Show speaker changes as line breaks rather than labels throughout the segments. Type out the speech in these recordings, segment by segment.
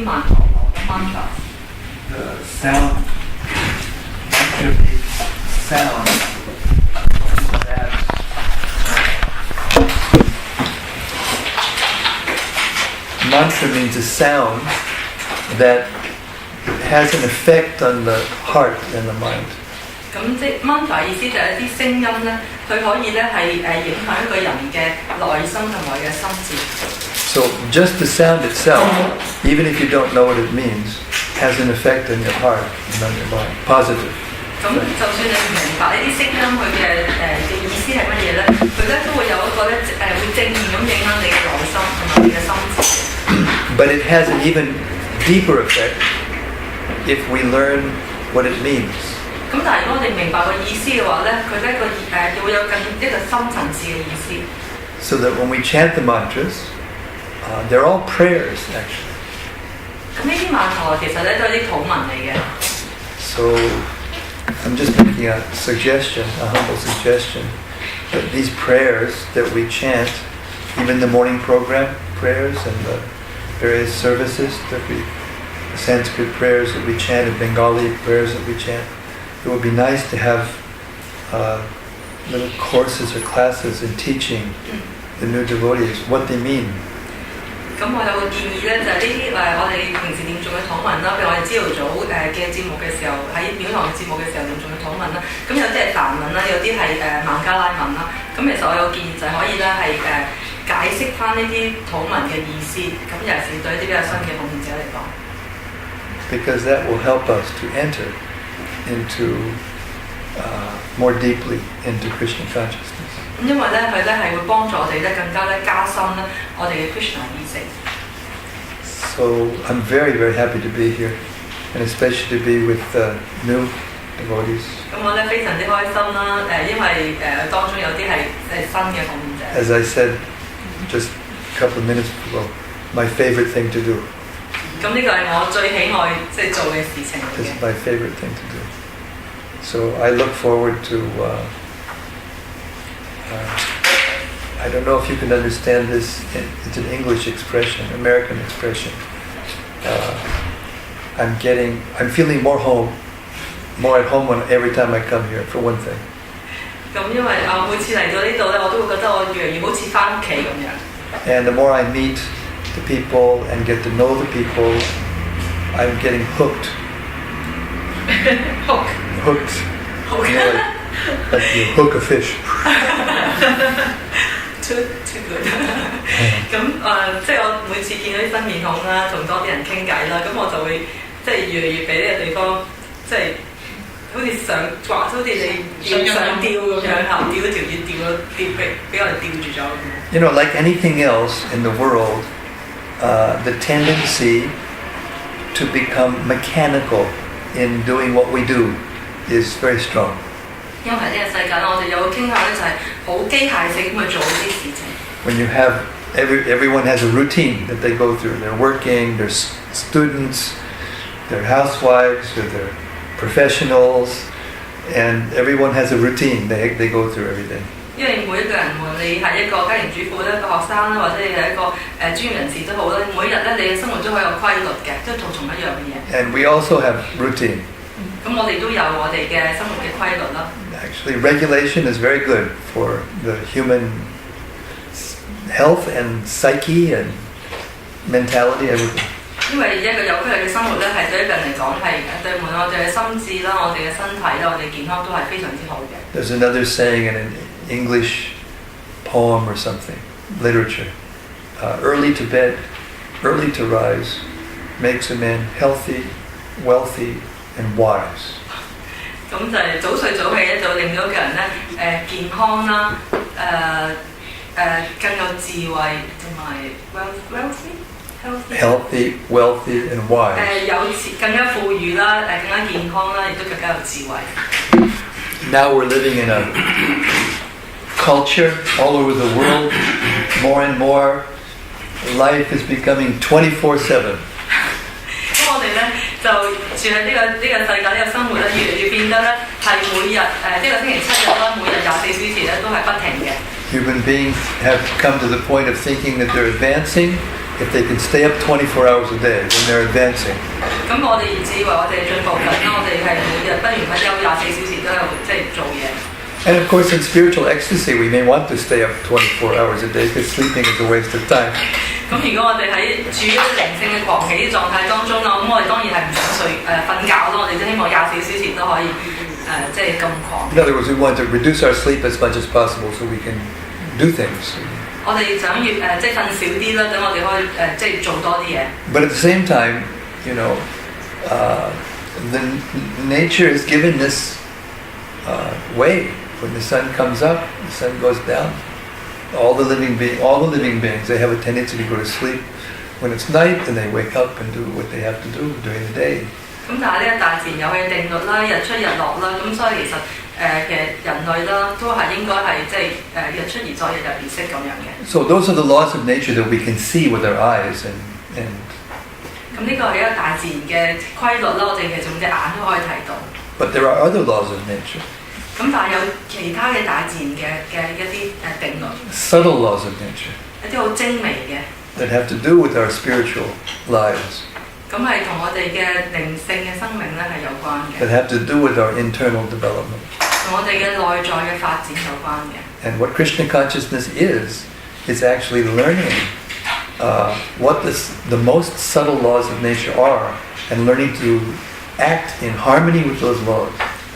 啲曼陀羅嘅 mantra。The
sound, mantra means sound that mantra means a sound that has an effect on the heart and the mind.
咁即 mantra 意思就係一啲聲音咧，佢可以咧係影響一個人嘅內心同埋嘅心智。
So just the sound itself, even if you don't know what it means, has an effect on your heart and on your mind, positive.
咁就算你唔明白呢啲聲音佢嘅意思係乜嘢咧，佢咧都會有一個咧會正面咁影響你嘅內心同埋你嘅心智。
But it has an even deeper effect if we learn what it means.
咁但係如果我哋明白個意思嘅話咧，佢咧會有更一個深層次嘅意思。
So that when we chant the mantras, they're all prayers actually.
咁呢啲曼陀其實咧都係啲禱文嚟嘅。
So I'm just making a suggestion, a humble suggestion, that these prayers that we chant, even the morning program prayers and the various services that we, Sanskrit prayers that we chant and Bengali prayers that we chant, it would be nice to have little courses or classes in teaching the new devotees what they mean.
咁我有個建議咧，就係呢啲我哋平時念誦嘅禱文啦，譬如我哋朝頭早嘅節目嘅時候，喺廟堂嘅節目嘅時候念誦嘅禱文啦，咁有啲係梵文啦，有啲係孟加拉文啦。咁其實我有個建議就係可以咧係解釋翻呢啲禱文嘅意思，咁尤其是對一啲比較新嘅奉獻者嚟講。
Because that will help us to enter into more deeply into Krishna consciousness.
因為咧佢咧係會幫助我哋咧更加咧加深咧我哋嘅 Krishna 意識。
So I'm very, very happy to be here, and especially to be with new devotees.
咁我咧非常之開心啦，因為當中有啲係新嘅奉獻者。
As I said just a couple of minutes ago, my favorite thing to do.
咁呢個係我最喜愛即係做嘅事情嚟嘅。
It's my favorite thing to do. So I look forward to. I don't know if you can understand this. It's an English expression, American expression. I'm feeling more at home every time I come here. For one thing.
咁因為每次嚟到呢度咧，我都會覺得我越嚟越好似返屋企咁樣。
And the more I meet the people and get to know the people, I'm getting hooked. Hooked. You know, like you hook a fish.
Too good 咁即係我每次見到啲新面孔啦，同多啲人傾偈啦，咁我就會即係越嚟越俾呢個地方即係好似上掛，好似你上吊咁樣嚇，吊一條魚吊咗俾我哋吊住咗咁樣。
You know, like anything else in the world, the tendency to become mechanical in doing what we do is very strong.
因為呢個世界我哋有個傾向咧，就係好機械性咁去做呢啲事情。
When you have everyone has a routine that they go through. They're working, they're students, they're housewives, or they're professionals, and everyone has a routine. They go through everything.
因為每一個人，無論你係一個家庭主婦咧、一個學生啦，或者你係一個專業人士都好咧，每日咧你嘅生活都好有規律嘅，都做同一樣嘅嘢。
And we also have routine.
咁我哋都有我哋嘅生活嘅規律啦。
Actually, regulation is very good for the human health and psyche and mentality, everything.
因為一個有規律嘅生活咧，係對一個人嚟講係對無論我哋嘅心智啦、我哋嘅身體啦、我哋健康都係非常之好嘅。
There's another saying in an English poem or something, literature. Early to bed, early to rise, makes a man healthy, wealthy, and wise.
咁就係早睡早起咧，就令到一個人咧健康啦，更有智慧同埋
healthy, wealthy, and wise.
更加富裕啦，更加健康啦，亦都更加有智慧。
Now we're living in a culture all over the world. More and more, life is becoming 24/7.
咁我哋咧就住喺呢個世界呢個生活咧，越嚟越變得咧係每日呢個星期7日啦，每日24小時咧都係不停嘅。
Human beings have come to the point of thinking that they're advancing, if they can stay up 24 hours a day when they're advancing.
咁我哋自以為我哋進步緊啦，我哋係每日不完不休24小時都有即係做嘢。
And of course, in spiritual ecstasy, we may want to stay up 24 hours a day because sleeping is a waste of time.
咁如果我哋喺處於靈性嘅狂喜狀態當中啦，咁我哋當然係唔想瞓覺咯，我哋都希望24小時都可以即係咁狂。
In other words, we want to reduce our sleep as much as possible so we can do things.
我哋想越即係瞓少啲啦，等我哋可以即係做多啲嘢。
But at the same time, you know, the nature is given this way. When the sun comes up, the sun goes down. All the living beings, they have a tendency to go to sleep when it's night, and they wake up and do what they have to do during the day.
咁但係呢個大自然有佢定律啦，日出日落啦，咁所以其實人類啦都係應該係即係日出而作，日入而息咁樣嘅。
So those are the laws of nature that we can see with our eyes and
咁呢個係一個大自然嘅規律啦，我哋其實用隻眼都可以睇到。
But there are other laws of nature.
咁但係有其他嘅大自然嘅一啲定律。
Subtle laws of nature.
一啲好精微嘅。
That have to do with our spiritual lives.
咁係同我哋嘅靈性嘅生命咧係有關嘅。
That have to do with our internal development.
同我哋嘅內在嘅發展有關嘅。
And what Krishna consciousness is actually learning what the most subtle laws of nature are, and learning to act in harmony with those laws.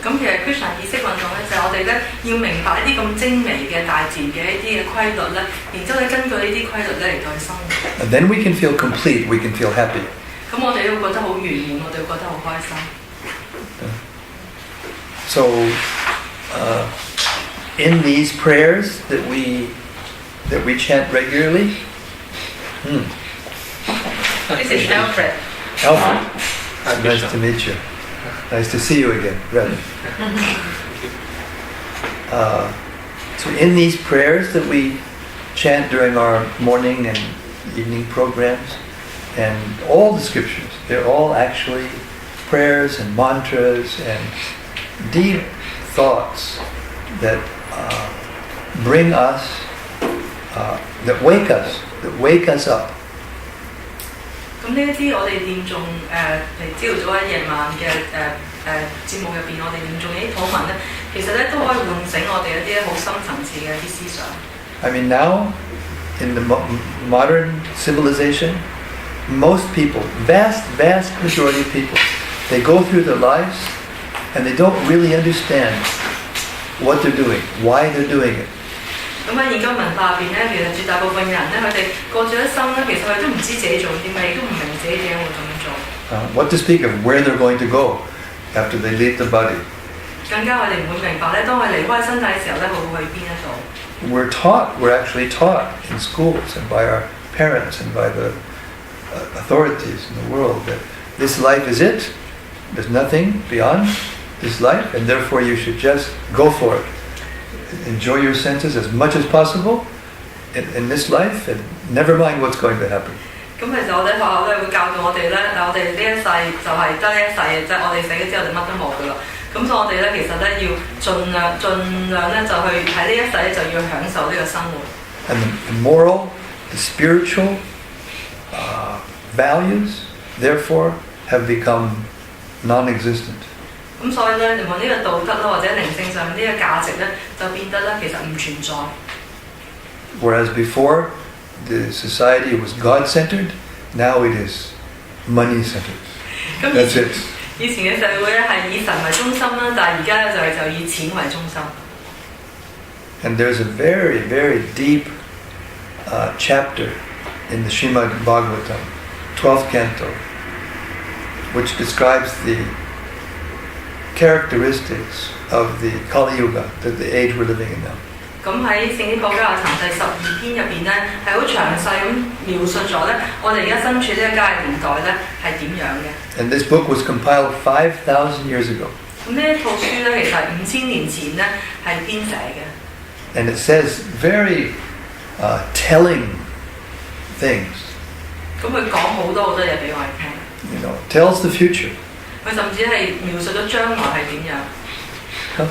咁其實 Krishna 意識運動咧，就係我哋咧要明白一啲咁精微嘅大自然嘅一啲嘅規律咧，然之後咧根據呢啲規律咧嚟到去生活。
And then we can feel complete, we can feel happy.
咁我哋都會覺得好圓滿，我哋會覺得好開心。
So, in these prayers that we chant regularly,
This is Alfred.
Alfred, nice to meet you. Nice to see you again, brother. So in these prayers that we chant during our morning and evening programs, and all the scriptures, they're all actually prayers and mantras and deep thoughts that bring us, that wake us up.
咁呢一啲我哋念誦嚟朝早喺夜晚嘅節目入邊，我哋念誦呢啲禱文咧，其實咧都可以喚醒我哋一啲好深層次嘅一啲思想。
I mean, now in the modern civilization, most people, vast majority of people, they go through their lives and they don't really understand what they're doing, why they're doing it.
咁喺現今文化入邊咧，其實絕大部分人咧，佢哋過咗一生咧，其實佢都唔知自己做啲咩，亦都唔明自己點解會咁樣做。
What to speak of where they're going to go after they leave the body.
更加我哋唔會明白咧，當佢離開身體嘅時候咧，佢會去邊一度。
We're actually taught in schools and by our parents and by the authorities in the world that this life is it. There's nothing beyond this life, and therefore you should just go for it. Enjoy your senses as much as possible in this life, and never mind what's going to happen.
咁其實我哋學校咧會教導我哋咧，我哋呢一世就係得一世嘅啫，我哋死咗之後就乜都冇噶啦。咁所以我哋咧其實咧要盡量咧就去喺呢一世咧就要享受呢個生活。
And the moral, the spiritual values, therefore, have become non-existent.
咁所以咧，無論呢個道德啦，或者靈性上面呢個價值咧，就變得咧其實唔存在。
Whereas before, the society was God-centered, now it is money-centered. That's it.
以前嘅社會咧係以神為中心啦，但係而家咧就以錢為中心。
And there's a very, very deep chapter in the Srimad Bhagavatam, 12th canto, which describes the characteristics of the Kali Yuga, the age we're living in now.
咁喺聖經《普加亞層》第12篇入邊咧，係好詳細咁描述咗咧，我哋而家身處呢一個年代咧係點樣嘅。
And this book was compiled 5,000 years ago.
咁呢一套書咧，其實5000年前咧係編寫嘅。
And it says very telling things.
咁佢講好多嘢俾我哋聽。
You know, tells the future.
佢甚至係描述咗將來係點樣。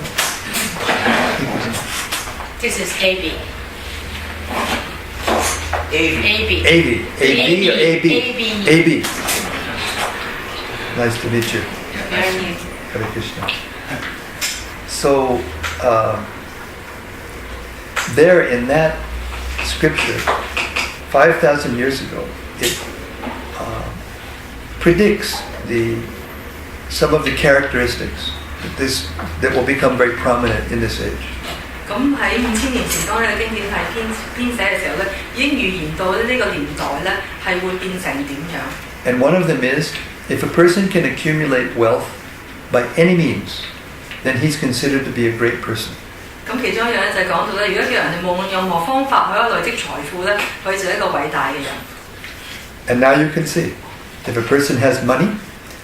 This is Kbdg. AB.
AB. AB or AB?
AB.
AB. Nice to meet you.
Very
Hare Krishna. So, there in that scripture, 5,000 years ago, it predicts some of the characteristics that will become very prominent in this age.
咁喺5000年前，當呢個經典係編寫嘅時候咧，已經預言到呢個年代咧係會變成點樣。
And one of them is, if a person can accumulate wealth by any means, then he's considered to be a great person.
咁其中一樣咧就係講到咧，如果叫人哋無論任何方法可以累積財富咧，佢就係一個偉大嘅人。
And now you can see, if a person has money,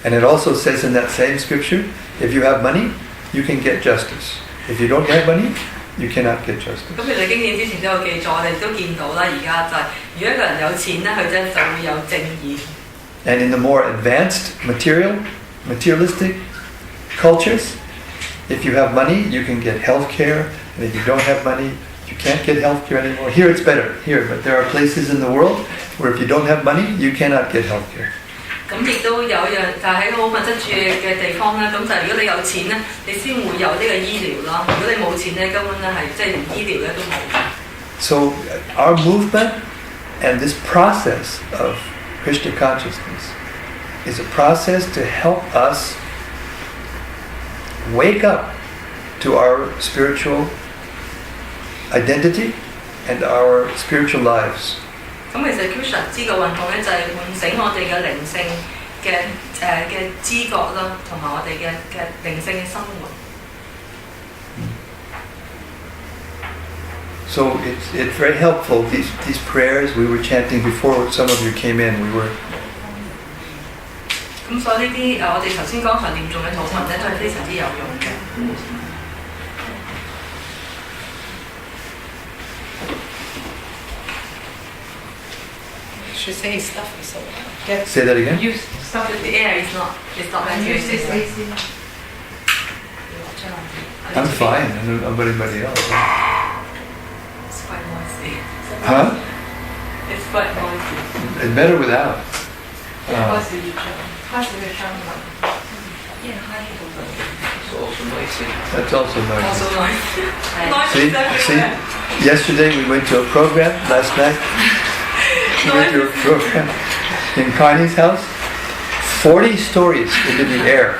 and it also says in that same scripture, if you have money, you can get justice. If you don't have money, you cannot get justice.
咁其實經典之前都有記載，我哋都見到啦。而家就係、如果一個人有錢咧，佢就會有正義。
And in the more advanced materialistic cultures, if you have money, you can get health care, and if you don't have money, you can't get health care anymore. Here it's better, but there are places in the world where if you don't have money, you cannot get health care.
咁亦都有一樣就係喺好物質主義嘅地方咧，咁就係如果你有錢咧，你先會有呢個醫療啦。如果你冇錢咧，根本咧係即係連醫療咧都冇。
So our movement and this process of Krishna consciousness is a process to help us wake up to our spiritual identity and our spiritual lives.
咁其實 Krishna 知覺運動咧就係喚醒我哋嘅靈性嘅知覺啦，同埋我哋嘅靈性嘅生活。
So it's very helpful. These prayers we were chanting before some of you came in. We were.
咁所以呢啲我哋頭先剛才念誦嘅禱文咧都係非常之有用嘅。
Should say stuff so get
Say that again.
use stuff
The air is not
use this AC.
I'm fine. I don't know about anybody else.
It's quite noisy.
Huh?
It's quite noisy.
It's better without.
開始要唱，開始要唱啦。
That's also nice.
Also noisy.
See,
Noisy is everywhere.
yesterday we went to a program. Last night we went to a program in Connie's house. 40 stories into the air.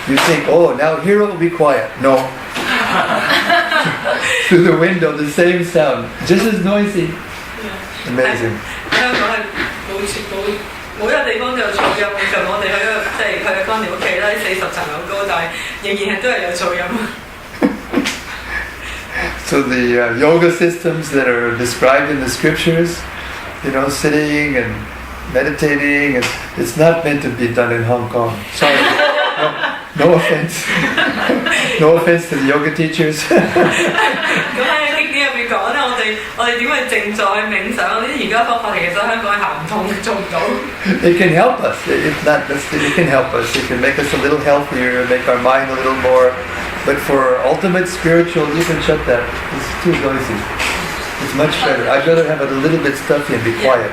You think, oh, now here it will be quiet. No. Through the window, the same sound, just as noisy. Amazing.
香港係冇一個地方都有噪音嘅，就我哋喺個即係佢嘅乾寮屋企啦，40層樓高，但係仍然係都係有噪音。
So the yoga systems that are described in the scriptures, sitting and meditating, and it's not meant to be done in Hong Kong. Sorry, no offense, no offense to the yoga teachers.
咁喺經典入邊講咧，我哋點去靜坐去冥想？呢啲瑜伽方法其實香港係行唔通，做唔到。
It can help us. It can help us. It can make us a little healthier, make our mind a little more. But for ultimate spiritual, you can shut that. It's too noisy. It's much better. I'd rather have it a little bit stuffy and be quiet.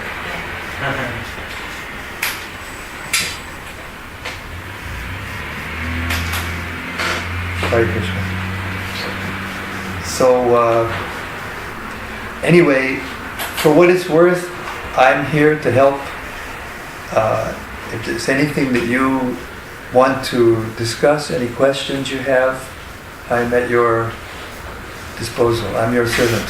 Hare Krishna. So anyway, for what it's worth, I'm here to help. If there's anything that you want to discuss, any questions you have, I'm at your disposal. I'm your servant.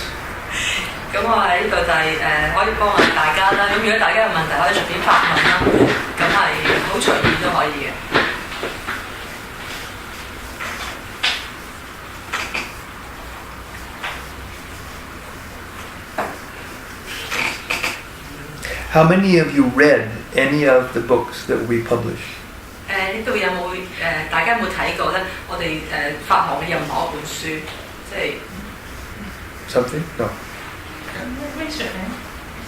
咁我喺呢度就係可以幫下大家啦。咁如果大家有問題，可以隨便發問啦。咁係好隨意都可以嘅。
How many of you read any of the books that we publish?
呢度有冇大家有冇睇過咧？我哋發行嘅任何一本書，即係
Something? No.
Raise your hand.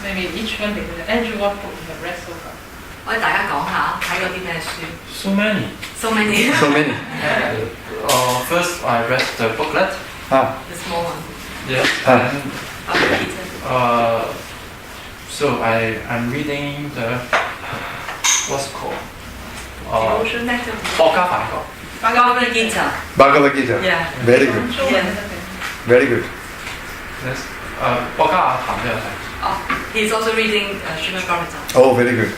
Maybe each one because Andrew what book the rest so far.
我哋大家講下睇過啲咩書
So many.？So
many.
So many.
First, I read the booklet.
Ah.
The small one.
Yes.
Ah.
And
Okay, Peter.
So I'm reading the what's it called?
Devotion letter.
博家梵覺。
Kbdg Hk.
Bhagavad Gita.
Yeah.
Very good.
中文那个
Very good.
Yes. 博家談都有睇。
Oh, he's also reading Srimad Bhagavatam.
Oh, very good.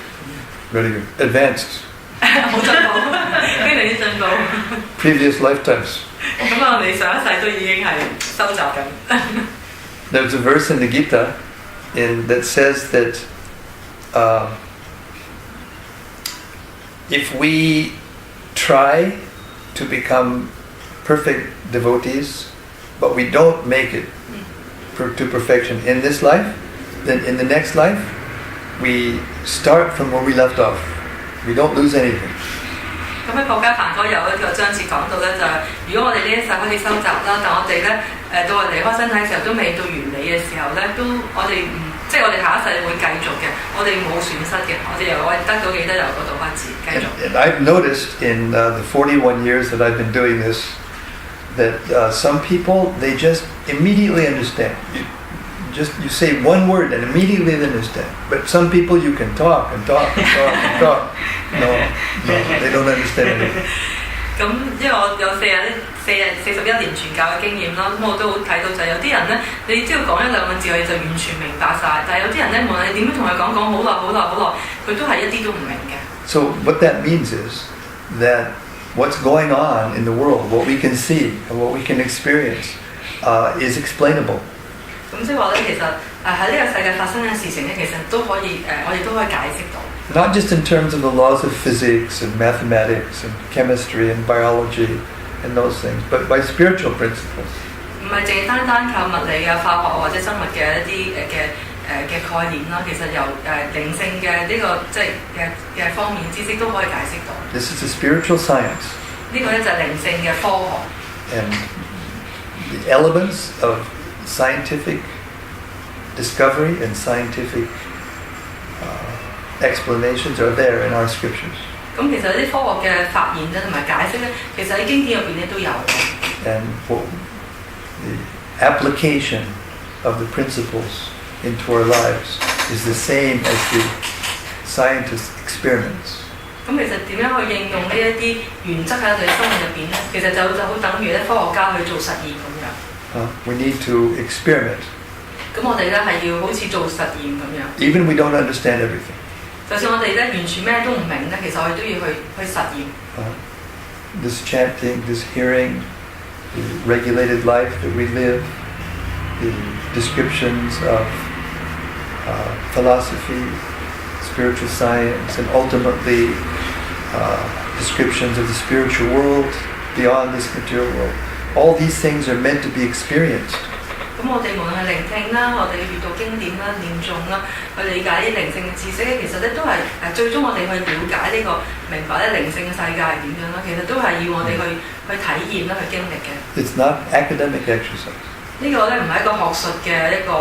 Very good. Advanced.
好進步，非常之進步。
Previous lifetimes.
咁我哋上一世都已經係收集緊。
There's a verse in the Gita that says that if we try to become perfect devotees, but we don't make it to perfection in this life, then in the next life, we start from where we left off. We don't lose anything.
咁喺國家梵歌有一個章節講到咧，就係、如果我哋呢一世開始收集啦，但我哋咧到我哋離開身體嘅時候都未到完美嘅時候咧，都我哋唔即係我哋下一世會繼續嘅，我哋冇損失嘅，我哋得到幾多由嗰度開始繼續。
And I've noticed in the 41 years that I've been doing this that some people, they just immediately understand. You say one word and immediately they understand. But some people you can talk and talk and talk and talk. No, they don't understand anything.
咁因為我有41年傳教嘅經驗啦，咁我都好睇到就係有啲人咧，你只要講一兩個字，佢就完全明白晒。但係有啲人咧，無論你點樣同佢講好耐，佢都係一啲都唔明嘅。
So what that means is that what's going on in the world, what we can see and what we can experience, is explainable.
咁即係話咧，其實喺呢個世界發生嘅事情咧，其實都可以我哋都可以解釋到。
Not just in terms of the laws of physics and mathematics and chemistry and biology and those things, but by spiritual principles.
唔係淨係單靠物理啊、化學或者生物嘅一啲嘅概念啦，其實由靈性嘅呢個即係嘅方面知識都可以解釋到。
This is a spiritual science.
呢個咧就係靈性嘅科學。
And the elements of scientific discovery and scientific explanations are there in our scriptures.
咁其實啲科學嘅發現咧同埋解釋咧，其實喺經典入邊咧都有。
And the application of the principles into our lives is the same as the scientists' experiments.
咁其實點樣去應用呢一啲原則喺我哋生活入邊咧？其實就好等於咧科學家去做實驗咁樣。
We need to experiment.
咁我哋咧係要好似做實驗咁樣。
Even we don't understand everything.
就算我哋咧完全咩都唔明咧，其實我哋都要去實驗。
This chanting, this hearing, the regulated life that we live, the descriptions of philosophy, spiritual science, and ultimately descriptions of the spiritual world beyond this material world. All these things are meant to be experienced.
咁我哋無論係聆聽啦，我哋閲讀經典啦、念誦啦，去理解啲靈性嘅知識咧，其實咧都係最終我哋去了解呢個明白咧靈性嘅世界係點樣啦，其實都係要我哋去體驗啦、去經歷嘅。
It's not academic exercise.
呢個咧唔係一個學術嘅一個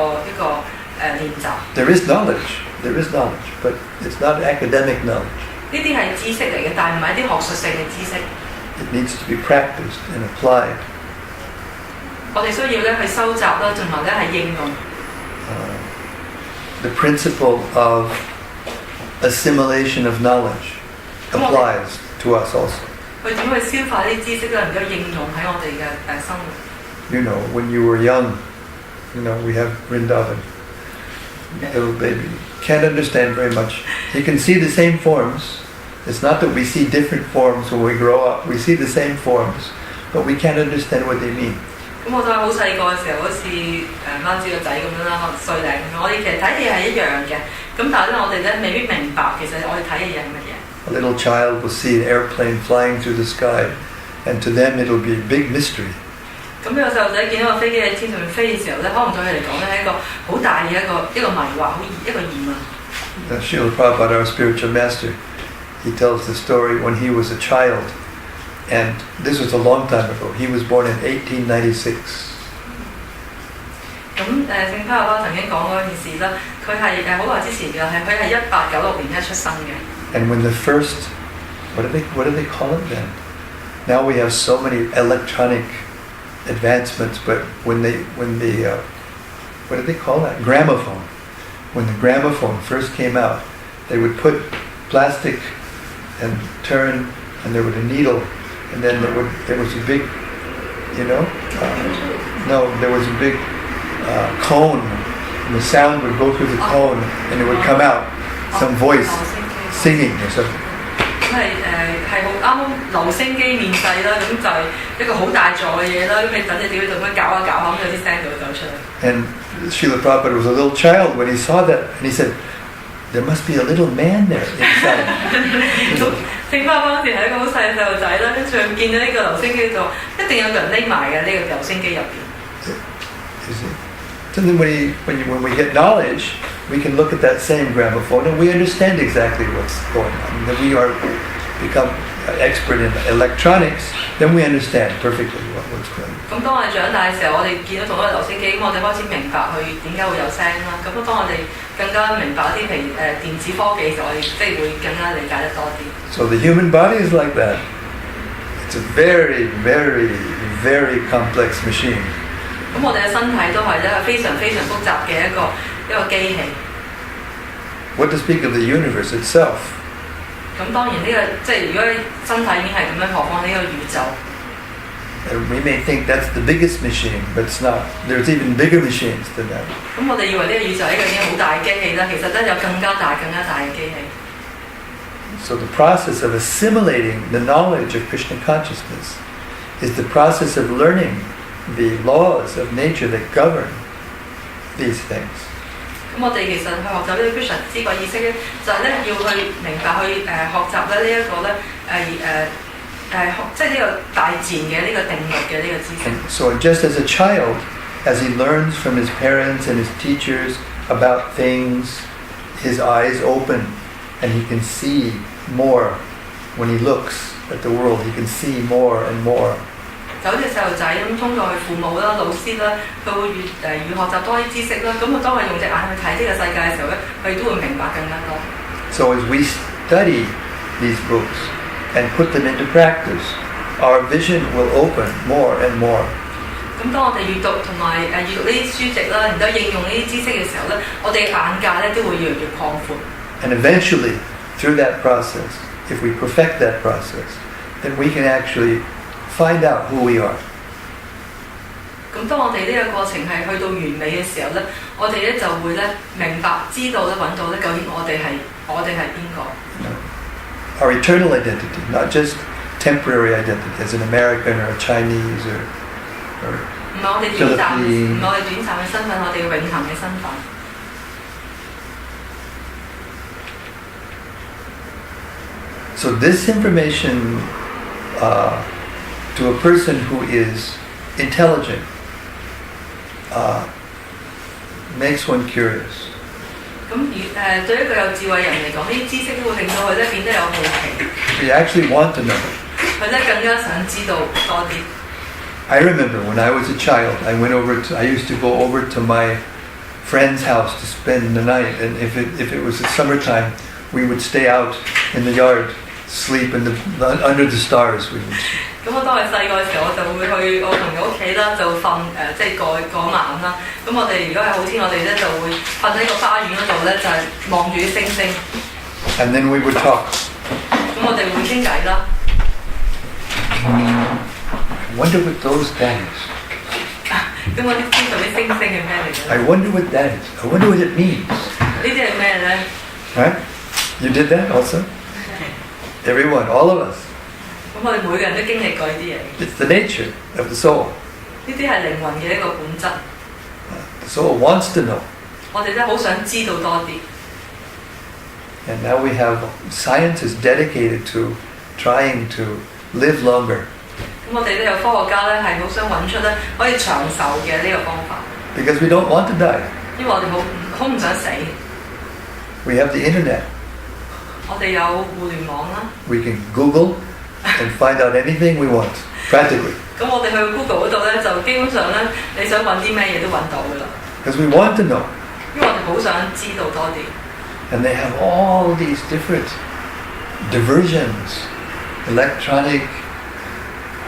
練習。
There is knowledge, but it's not academic knowledge.
呢啲係知識嚟嘅，但係唔係一啲學術性嘅知識。
It needs to be practiced and applied.
我哋需要咧去收集啦，同埋咧係應用。
The principle of assimilation of knowledge applies to us also.
佢點去消化呢啲知識咧，能夠應用喺我哋嘅生活。
You know, when you were young, we have Vrindavan, little baby, can't understand very much. You can see the same forms. It's not that we see different forms when we grow up. We see the same forms, but we can't understand what they mean.
咁我都係好細個嘅時候，好似媽子個仔咁樣啦，歲零咁。我哋其實睇嘢係一樣嘅，咁但係咧我哋咧未必明白其實我哋睇嘅嘢係乜嘢。
A little child will see an airplane flying through the sky, and to them it'll be a big mystery.
咁呢個細路仔見到個飛機喺天上面飛嘅時候咧，可能對佢嚟講咧係一個好大嘅一個迷惑，一個疑問。
Srila Prabhupada, our spiritual master, he tells the story when he was a child. And this was a long time ago. He was born in 1896.
咁聖巴巴曾經講過一件事啦，佢係好耐之前嘅，佢係1896年出生嘅。
And when the first, what do they call it then? Now we have so many electronic advancements, but when the what did they call that? Gramophone. When the gramophone first came out, they would put plastic and turn, and there was a needle, and then there was a big, there was a big cone, and the sound would go through the cone, and it would come out, some voice singing or something.
咁係好啱留聲機面世啦，咁就係一個好大座嘅嘢啦，咁你等你點樣咁樣搞下搞下，咁有啲聲就會走出嚟。
And Srila Prabhupada was a little child when he saw that, and he said, "There must be a little man there inside."
聖巴嗰陣時係一個好細嘅細路仔啦，跟住佢見到呢個留聲機就話一定有個人匿埋嘅呢個留聲機入邊。
You see? So then when we get knowledge, we can look at that same gramophone and we understand exactly what's going on. And then we become expert in electronics, then we understand perfectly what's going on.
咁當我哋長大嘅時候，我哋見到同一個留聲機，咁我哋開始明白佢點解會有聲啦。咁當我哋更加明白一啲譬如電子科技嘅時候，我哋即係會更加理解得多啲。
So the human body is like that. It's a very, very, very complex machine.
咁我哋嘅身體都係一個非常非常複雜嘅一個機器。
What to speak of the universe itself?
咁當然呢個即係如果身體已經係咁樣，何況呢個宇宙？
We may think that's the biggest machine, but it's not. There's even bigger machines than that.
咁我哋以為呢個宇宙係一個已經好大嘅機器啦，其實咧有更加大嘅機器。
So the process of assimilating the knowledge of Krishna consciousness is the process of learning the laws of nature that govern these things.
咁我哋其實去學習呢個 Krishna 知覺意識咧，就係咧要去明白去學習咧呢一個咧即係呢個大自然嘅呢個定律嘅呢個知識。
So just as a child, as he learns from his parents and his teachers about things, his eyes open and he can see more when he looks at the world. He can see more and more.
就好似細路仔咁，通過佢父母啦、老師啦，佢會越學習多啲知識啦。咁佢當佢用隻眼去睇呢個世界嘅時候咧，佢都會明白更加多。
So as we study these books and put them into practice, our vision will open more and more.
咁當我哋閱讀同埋閱讀呢啲書籍啦，然之後應用呢啲知識嘅時候咧，我哋嘅眼界咧都會越嚟越擴闊。
And eventually, through that process, if we perfect that process, then we can actually find out who we are.
咁當我哋呢個過程係去到完美嘅時候咧，我哋咧就會咧明白、知道咧、揾到咧究竟我哋係邊個。
Our eternal identity, not just temporary identity as an American or a Chinese or
唔係我哋短暫，唔係我哋短暫嘅身份，我哋永恆嘅身份。
So this information to a person who is intelligent makes one curious.
咁對一個有智慧人嚟講，呢啲知識都會令到佢咧變得有好奇。
We actually want to know.
佢咧更加想知道多啲。
I remember when I was a child, I used to go over to my friend's house to spend the night, and if it was the summertime, we would stay out in the yard, sleep under the stars.
咁我當係細個嘅時候，我就會去我朋友屋企啦，就瞓即係過晚啦。咁我哋如果係好天，我哋咧就會瞓喺個花園嗰度咧，就係望住啲星星。
And then we would talk.
咁我哋會傾偈啦。
I wonder what those that is.
咁我啲知道啲星星係咩嚟嘅？
I wonder what that is. I wonder what it means.
呢啲係咩咧？
Right? You did that also? Everyone, all of us.
咁我哋每個人都經歷過呢啲嘢。
It's the nature of the soul.
呢啲係靈魂嘅一個本質。
The soul wants to know.
我哋咧好想知道多啲。
And now we have science is dedicated to trying to live longer.
咁我哋都有科學家咧係好想揾出咧可以長壽嘅呢個方法。
Because we don't want to die.
因為我哋好唔想死。
We have the internet.
我哋有互聯網啦。
We can Google and find out anything we want, practically.
咁我哋去 Google 嗰度咧，就基本上咧，你想揾啲咩嘢都揾到噶啦。
Because we want to know.
因為我哋好想知道多啲。
And they have all these different diversions, electronic,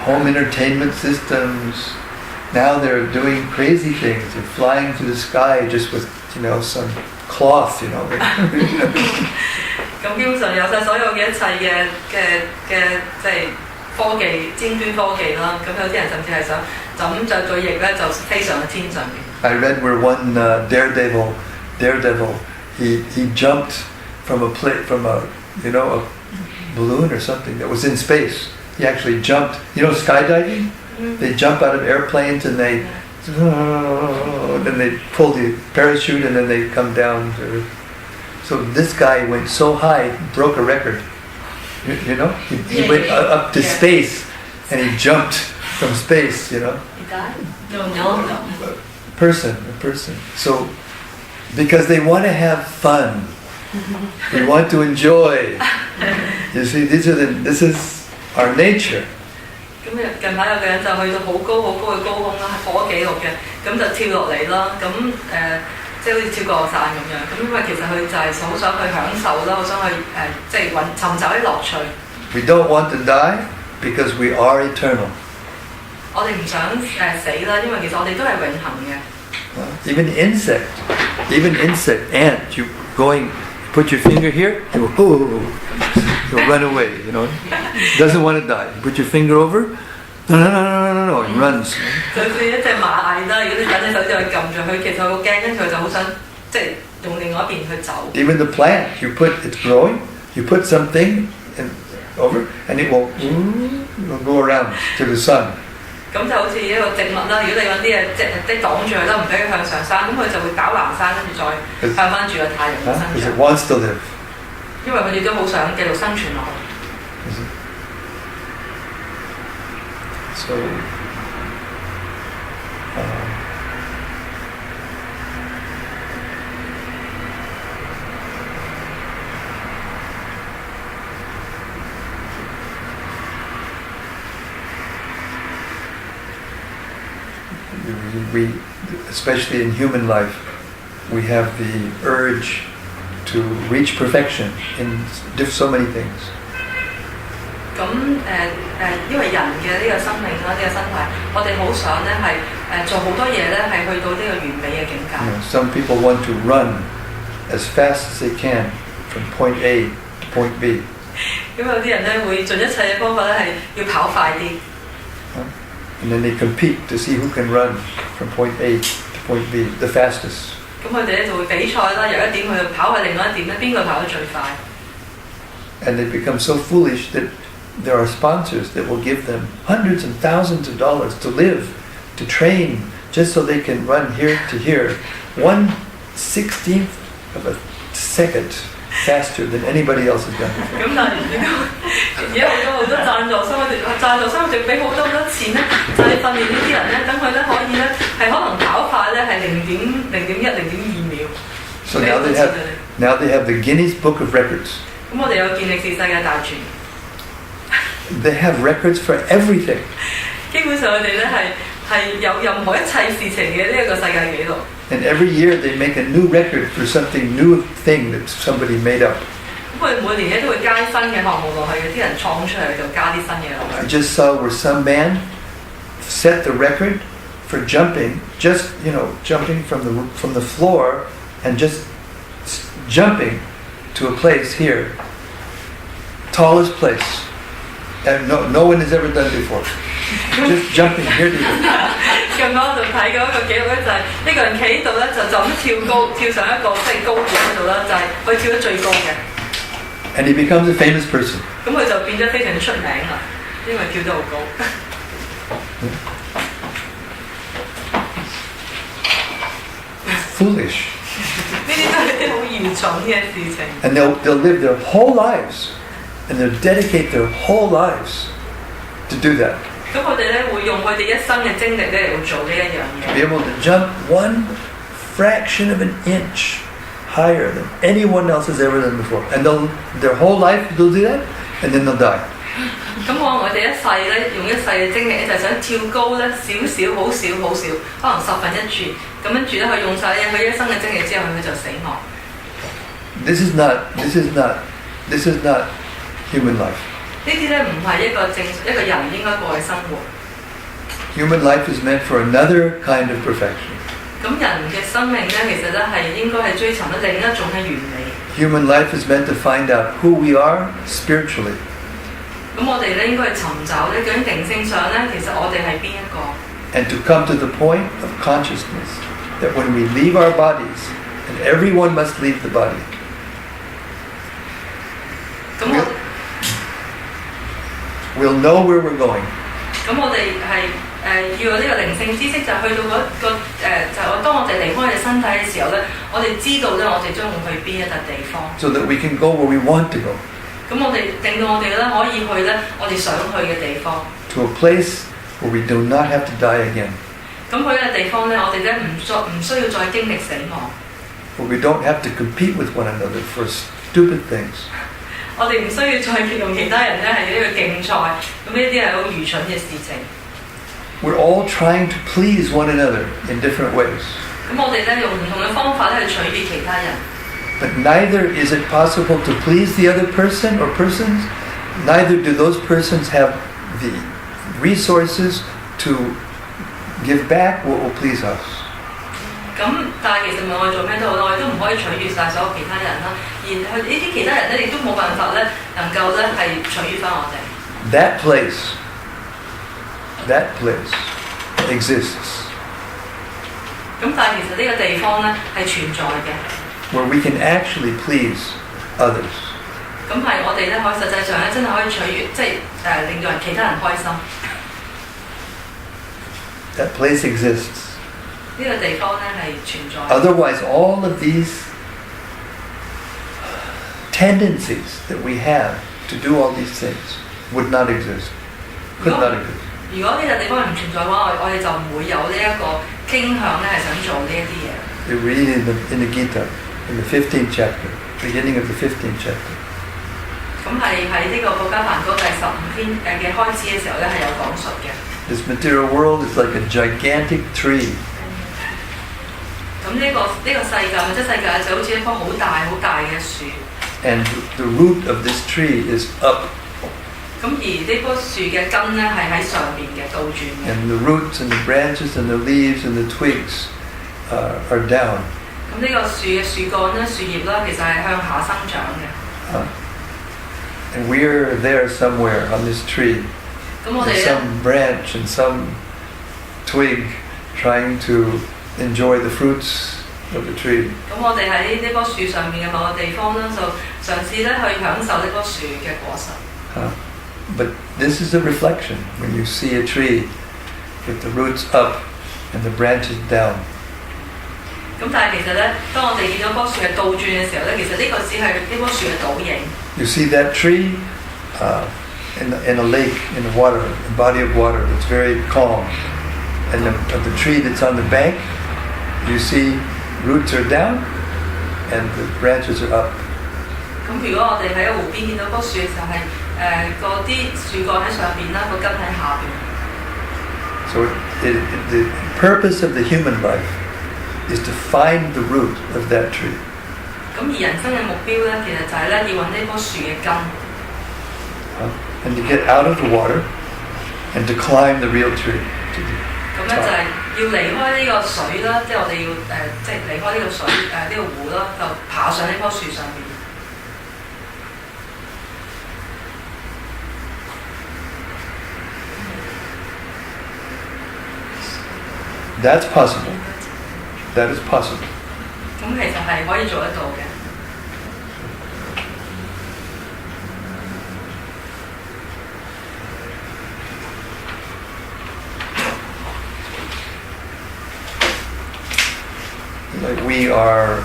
home entertainment systems, Now they're doing crazy things. They're flying through the sky just with, some cloth,
咁基本上有晒所有嘅一切嘅即係科技尖端科技啦。咁有啲人甚至係想就咁着對翼咧，就飛上去天上邊。
I read where one daredevil, he jumped from a a balloon or something that was in space. He actually jumped. Skydiving? They jump out of airplanes and then they pull the parachute and then they come down to. So this guy went so high, broke a record. He went up to space and he jumped from space.
He died? No.
A person. So because they want to have fun, they want to enjoy. You see, this is our nature.
咁近排有個人就去到好高嘅高空啦，破紀錄嘅，咁就跳落嚟啦，咁即係好似跳過山咁樣。咁因為其實佢就係好想去享受啦，好想去即係尋找啲樂趣。
We don't want to die because we are eternal.
我哋唔想死啦，因為其實我哋都係永恆嘅。
Even insect, ant, you put your finger here, you'll run away, doesn't want to die. Put your finger over, no, it runs.
就算一隻螞蟻啦，如果你等隻手指去撳住佢，其實佢好驚，跟住佢就好想即係用另外一邊去走。
Even the plant, it's growing, you put something over, and it will go around to the sun.
咁就好似一個植物啦，如果你揾啲嘢即係擋住佢啦，唔俾佢向上生，咁佢就會搞橫生，跟住再向翻住個太陽嘅身上。
Because it wants to live.
因為佢哋都好想繼續生存落去。
So, we, especially in human life, we have the urge to reach perfection in so many things.
咁因為人嘅呢個生命啦，呢個身體，我哋好想咧係做好多嘢咧，係去到呢個完美嘅境界。
Some people want to run as fast as they can from point A to point B.
咁有啲人咧會盡一切嘅方法咧係要跑快啲。
And then they compete to see who can run from point A to point B the fastest.
咁佢哋咧就會比賽啦，由一點去跑去另外一點咧，邊個跑得最快？
And they become so foolish that there are sponsors that will give them hundreds and thousands of dollars to live, to train, just so they can run here to here, 1/16 of a second faster than anybody else has done before.
咁但係而家好多贊助商就俾好多錢咧，就係訓練呢啲人咧，等佢咧可以咧係可能跑快咧係0.1、0.2秒。
So now they have the Guinness Book of Records.
咁我哋有健力士世界大全。
They have records for everything.
基本上佢哋咧係有任何一切事情嘅呢一個世界紀錄。
And every year they make a new record for something new thing that somebody made up.
咁佢每年咧都會加新嘅項目落去嘅，啲人創出嚟就加啲新嘢落去。
I just saw where some man set the record for jumping, jumping from the floor and just jumping to a place here, tallest place, and no one has ever done before. Just jumping here to here.
咁我就睇過一個紀錄咧，就係呢個人企喺度咧，就咁跳上一個即係高點嗰度啦，就係佢跳得最高嘅。
And he becomes a famous person.
咁佢就變得非常之出名啦，因為跳得好高。
Foolish.
呢啲都係啲好愚蠢嘅事情。
And they'll live their whole lives, and they'll dedicate their whole lives to do that.
咁佢哋咧會用佢哋一生嘅精力咧嚟做呢一樣嘢。
Be able to jump 1 fraction of an inch higher than anyone else has ever done before. And their whole life they'll do that, and then they'll die.
咁我哋一世咧用一世嘅精力咧就係想跳高咧少少，好少，可能1/10轉，咁樣住咧佢用晒佢一生嘅精力之後，佢就死亡。
This is not human life.
呢啲咧唔係一個人應該過嘅生活。
Human life is meant for another kind of perfection.
咁人嘅生命咧，其實咧係應該係追尋另一種嘅完美。
Human life is meant to find out who we are spiritually.
咁我哋咧應該去尋找咧，究竟靈性上咧，其實我哋係邊一個？
And to come to the point of consciousness that when we leave our bodies, and everyone must leave the body,
咁
we'll know where we're going.
咁我哋係要有呢個靈性知識，就去到就係當我哋離開我哋身體嘅時候咧，我哋知道咧，我哋將會去邊一笪地方。
So that we can go where we want to go.
咁我哋令到我哋咧可以去咧我哋想去嘅地方。
To a place where we do not have to die again.
咁去嘅地方咧，我哋咧唔需要再經歷死亡。
Where we don't have to compete with one another for stupid things.
我哋唔需要再同其他人咧係呢個競賽，咁呢啲係好愚蠢嘅事情。
We're all trying to please one another in different ways.
咁我哋咧用唔同嘅方法咧去取悅其他人。
But neither is it possible to please the other person or persons, neither do those persons have the resources to give back what will please us.
咁但係其實我哋做咩都好啦，我哋都唔可以取悅晒所有其他人啦，而佢呢啲其他人咧亦都冇辦法咧能夠咧係取悅翻我哋。
That place exists.
咁但係其實呢個地方咧係存在嘅。
Where we can actually please others.
咁係我哋咧可以實際上咧真係可以取悅，即係令到其他人開心。
That place exists.
呢個地方咧係存在。
Otherwise, all of these tendencies that we have to do all these things would not exist. Could not exist.
如果呢個地方唔存在嘅話，我哋就唔會有呢一個傾向咧係想做呢一啲嘢。
You read in the Gita, in the 15th chapter, beginning of the 15th chapter.
咁係喺呢個國家梵高第15篇嘅開始嘅時候咧係有講述嘅。
This material world is like a gigantic tree.
咁呢個世界物質世界就好似一棵好大嘅樹。
And the root of this tree is up.
咁而呢棵樹嘅根咧係喺上邊嘅倒轉嘅。
And the roots and the branches and the leaves and the twigs are down.
咁呢個樹嘅樹幹咧、樹葉啦，其實係向下生長嘅。
And we're there somewhere on this tree.
咁我哋
There's
咧，
some branch and some twig trying to enjoy the fruits of the tree.
咁我哋喺呢棵樹上面嘅某個地方咧，就嘗試咧去享受呢棵樹嘅果實。
But this is a reflection when you see a tree with the roots up and the branches down.
咁但係其實咧，當我哋見到棵樹係倒轉嘅時候咧，其實呢個只係呢棵樹嘅倒影。
You see that tree in a lake, in a water, a body of water that's very calm. And the tree that's on the bank, you see roots are down and the branches are up.
咁如果我哋喺湖邊見到棵樹嘅時候係嗰啲樹幹喺上邊啦，個根喺下邊。
So the purpose of the human life is to find the root of that tree.
咁而人生嘅目標咧，其實就係咧要揾呢棵樹嘅根。
And to get out of the water and to climb the real tree.
咁咧就係要離開呢個水啦，即係我哋要即係離開呢個水呢個湖啦，就爬上呢棵樹上邊。
That's possible. That is possible.
咁其實係可以做得到嘅。
Like we are,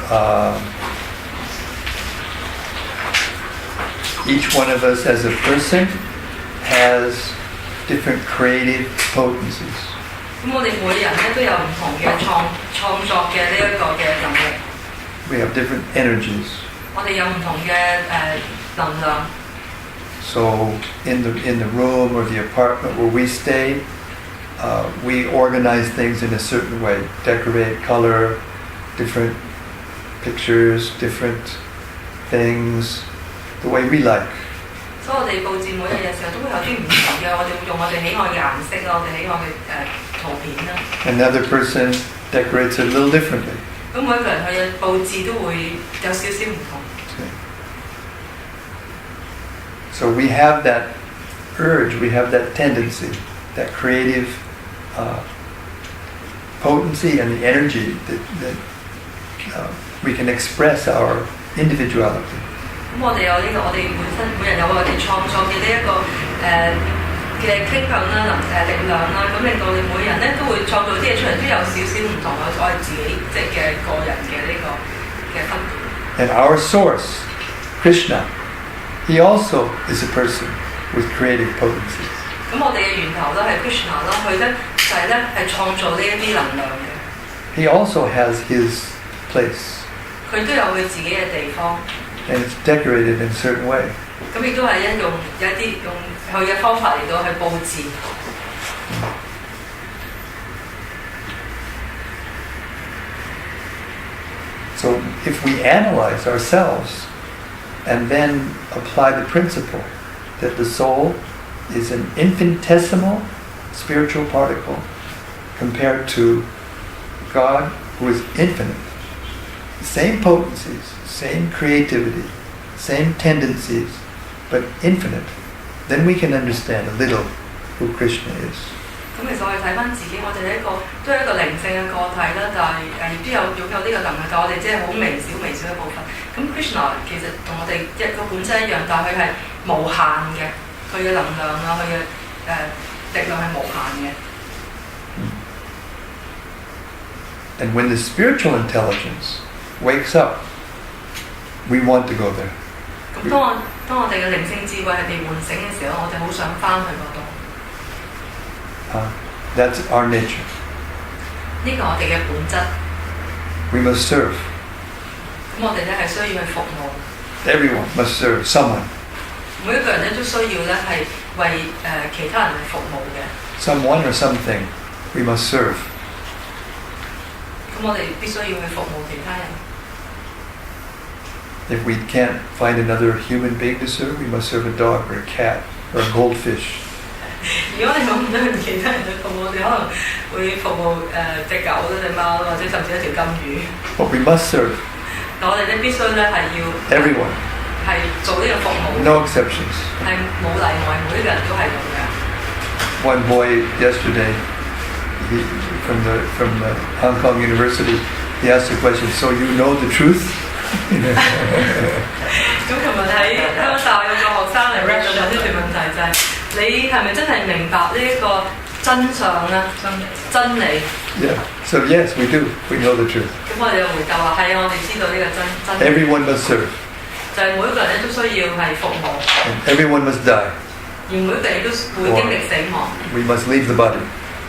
each one of us as a person has different creative potencies.
咁我哋每人咧都有唔同嘅創作嘅呢一個嘅能力。
We have different energies.
我哋有唔同嘅能量。
So in the room or the apartment where we stay, we organize things in a certain way, decorate, color, different pictures, different things, the way we like.
所以我哋佈置每一日嘅時候都會有啲唔同嘅，我哋會用我哋喜愛嘅顏色啦，我哋喜愛嘅圖片啦。
Another person decorates it a little differently.
咁每一個人佢嘅佈置都會有少少唔同。
So we have that urge, we have that tendency, that creative potency and the energy that we can express our individuality.
咁我哋有呢個，我哋本身每人有我哋創作嘅呢一個嘅傾向啦、力量啦，咁令到我哋每人咧都會創造啲嘢出嚟，都有少少唔同我哋自己即係嘅個人嘅呢個嘅分別。
And our source, Krishna, he also is a person with creative potencies.
咁我哋嘅源頭咧係 Krishna 啦，佢咧就係咧係創造呢一啲能量嘅。
He also has his place.
佢都有佢自己嘅地方。
And it's decorated in a certain way.
咁亦都係用一啲用佢嘅方法嚟到去佈置。
So if we analyze ourselves and then apply the principle that the soul is an infinitesimal spiritual particle compared to God who is infinite, same potencies, same creativity, same tendencies, but infinite, then we can understand a little who Krishna is.
咁其實我哋睇翻自己，我哋係都係一個靈性嘅個體啦，但係亦都擁有呢個能力，但我哋只係好微小一部分。咁 Krishna 其實同我哋一個本質一樣，但係佢係無限嘅，佢嘅能量啊，佢嘅力量係無限嘅。
And when the spiritual intelligence wakes up, we want to go there.
咁當我哋嘅靈性智慧係被喚醒嘅時候，我哋好想翻去嗰度。
That's our nature.
呢個我哋嘅本質。
We must serve.
咁我哋咧係需要去服務。
Everyone must serve someone.
每一個人咧都需要咧係為其他人去服務嘅。
Someone or something, we must serve.
咁我哋必須要去服務其他人。
If we can't find another human being to serve, we must serve a dog or a cat or a goldfish.
如果你揾唔到其他人去服務，我哋可能會服務隻狗啦、隻貓啦，或者甚至一條金魚。
But we must serve.
但我哋咧必須咧係要
Everyone.
係做呢個服務。
No exceptions.
係冇例外，每一個人都係咁嘅。
One boy yesterday, from the Hong Kong University, he asked the question, "So you know the truth?"
咁琴日喺香港大學有個學生嚟問呢條問題就係、你係咪真係明白呢一個真相咧？真理。
Yeah. So yes, we do. We know the truth.
咁我哋就回答話係啊，我哋知道呢個真理。
Everyone must serve.
就係每一個人咧都需要係服務。
And everyone must die.
而每一個人都會經歷死亡。
We must leave the body.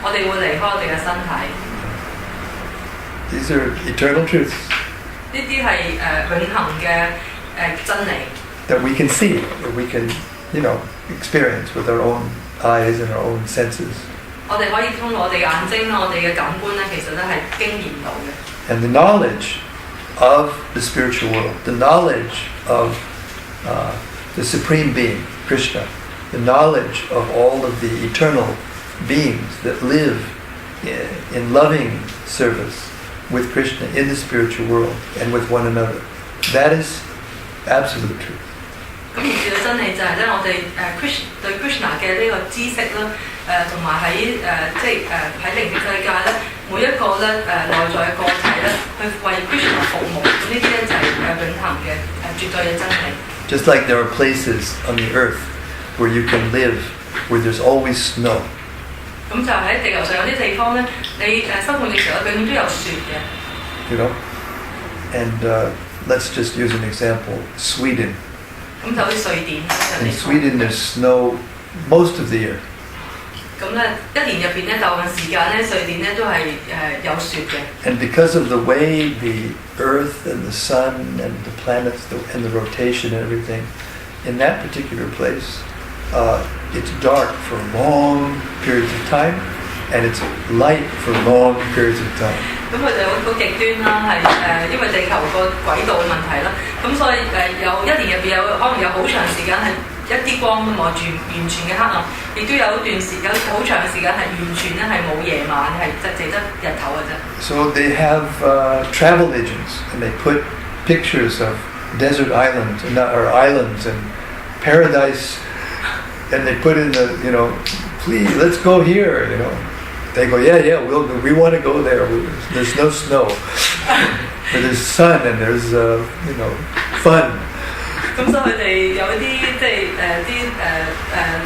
我哋會離開我哋嘅身體。
These are eternal truths.
呢啲係永恆嘅真理。
That we can see, that we can, experience with our own eyes and our own senses.
我哋可以通過我哋嘅眼睛啦，我哋嘅感官咧，其實咧係經驗到嘅。
And the knowledge of the spiritual world, the knowledge of the Supreme Being, Krishna, the knowledge of all of the eternal beings that live in loving service with Krishna in the spiritual world and with one another. That is absolute truth.
咁而至到真理就係咧，我哋對 Krishna 嘅呢個知識啦，同埋喺喺靈性世界咧，每一個咧內在嘅個體咧，去為 Krishna 服務，咁呢啲咧就係永恆嘅絕對嘅真理。
Just like there are places on the earth where you can live, where there's always snow.
咁就喺地球上有啲地方咧，你生活嘅時候永遠都有雪嘅。
And let's just use an example, Sweden.
咁就好似瑞典。
In Sweden there's snow most of the year.
咁咧一年入邊咧，大部分時間咧，瑞典咧都係有雪嘅。
And because of the way the earth and the sun and the planets and the rotation and everything, in that particular place, it's dark for long periods of time, and it's light for long periods of time.
咁佢哋好極端啦，係因為地球個軌道嘅問題啦，咁所以有一年入邊可能有好長時間係一啲光都冇，完全嘅黑暗，亦都有好長嘅時間係完全咧係冇夜晚，係淨得日頭嘅啫。
So they have travel agents, and they put pictures of desert islands or islands and paradise, and they put in the please let's go here. They go yeah we want to go there. There's no snow, but there's sun and there's fun.
咁所以佢哋有啲旅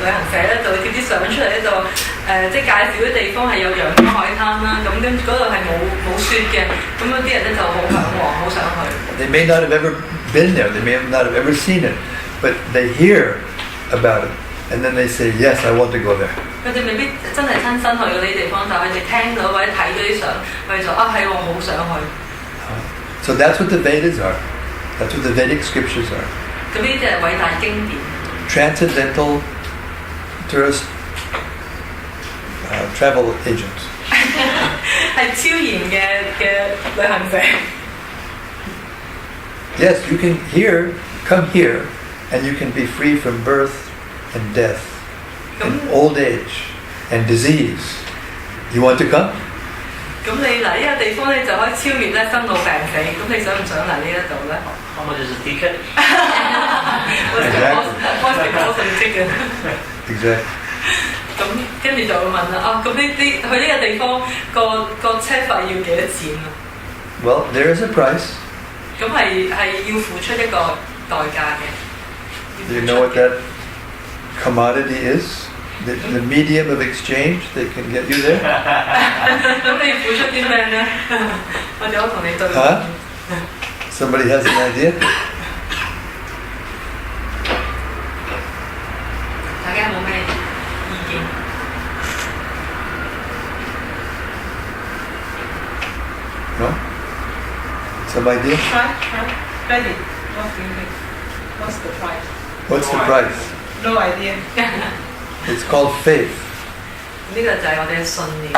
行社咧就會貼啲相出嚟咧就介紹啲地方係有陽光海灘啦，咁跟住嗰度係冇雪嘅，咁有啲人咧就好向往，好想去。
They may not have ever been there, they may not have ever seen it, but they hear about it, and then they say, yes, I want to go there.
佢哋未必真係親身去嗰啲地方，但係佢哋聽到或者睇咗啲相，佢哋就係我好想去。
So that's what the Vedas are. That's what the Vedic scriptures are.
咁呢啲係偉大經典。
Transcendental tourist travel agents.
係超然嘅旅行社。
Yes, you can come here, and you can be free from birth and death, and old age, and disease. You want to come?
咁你嚟呢個地方咧就可以超越咧生老病死，咁你想唔想嚟呢一度咧？
How much is the ticket?
Exactly.
咁跟住就會問啦，咁去呢個地方個車費要幾多錢啊？
Well, there is a price.
咁係要付出一個代價嘅。
Do you know what that commodity is? The medium of exchange that can get you there?
咁你付出啲咩咧？我哋可同你對。
Huh? Somebody has an idea?
大家有冇咩意見？
No? Some idea?
Try. Ready. What do you think? What's the price?
What's the price?
No idea.
It's called faith.
呢個就係我哋嘅信念。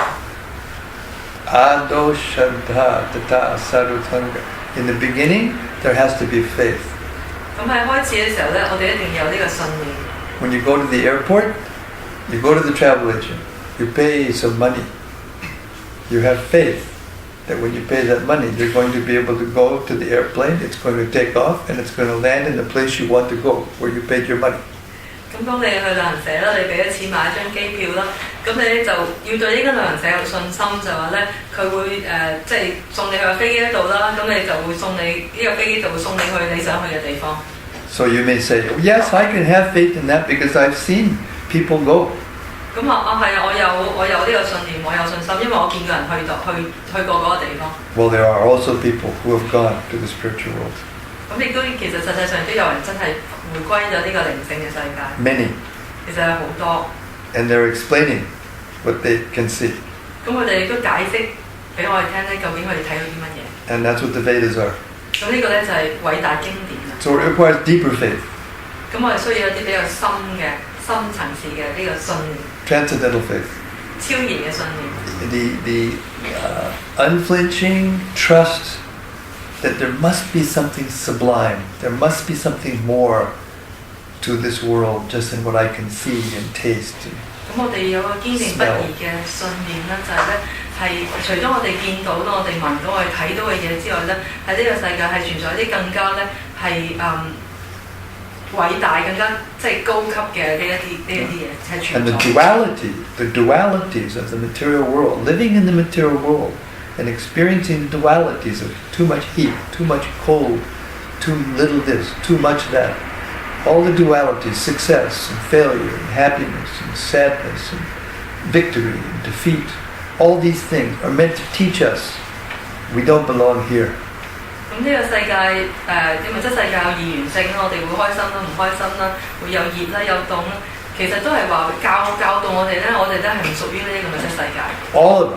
Ado Shraddha Tata Sarutanga. In the beginning, there has to be faith.
咁喺開始嘅時候咧，我哋一定有呢個信念。
When you go to the airport, you go to the travel agent, you pay some money. You have faith that when you pay that money, you're going to be able to go to the airplane, it's going to take off, and it's going to land in the place you want to go, where you paid your money.
咁當你去旅行社啦，你俾咗錢買一張機票啦，咁你咧就要對呢間旅行社有信心，就話咧佢會即係送你去個飛機嗰度啦，咁你就會送你呢個飛機就會送你去你想去嘅地方。
So you may say, yes, I can have faith in that because I've seen people go.
咁係啊，我有呢個信念，我有信心，因為我見過人去過嗰個地方。
Well, there are also people who have gone to the spiritual world.
咁亦都其實實際上都有人真係回歸咗呢個靈性嘅世界。
Many.
其實有好多。
And they're explaining what they can see.
咁佢哋亦都解釋俾我哋聽咧，究竟佢哋睇到啲乜嘢。
And that's what the Vedas are.
咁呢個咧就係偉大經典啦。
So it requires deeper faith.
咁我哋需要一啲比較深層次嘅呢個信念。
Transcendental faith.
超然嘅信念。
The unflinching trust that there must be something sublime. There must be something more to this world just in what I can see and taste.
咁我哋有個堅定不移嘅信念咧，就係咧係除咗我哋見到、我哋聞到、我哋睇到嘅嘢之外咧，喺呢個世界係存在一啲更加咧係偉大、更加即係高級嘅呢一啲嘢係存
And
在。
the dualities of the material world, living in the material world and experiencing the dualities of too much heat, too much cold, too little this, too much that. All the dualities, success and failure and happiness and sadness and victory and defeat, all these things are meant to teach us we don't belong here.
咁呢個世界因為即係世界有二元性啦，我哋會開心啦、唔開心啦，會有熱啦、有凍啦，其實都係話教導我哋咧，我哋咧係唔屬於呢個物質世界。
All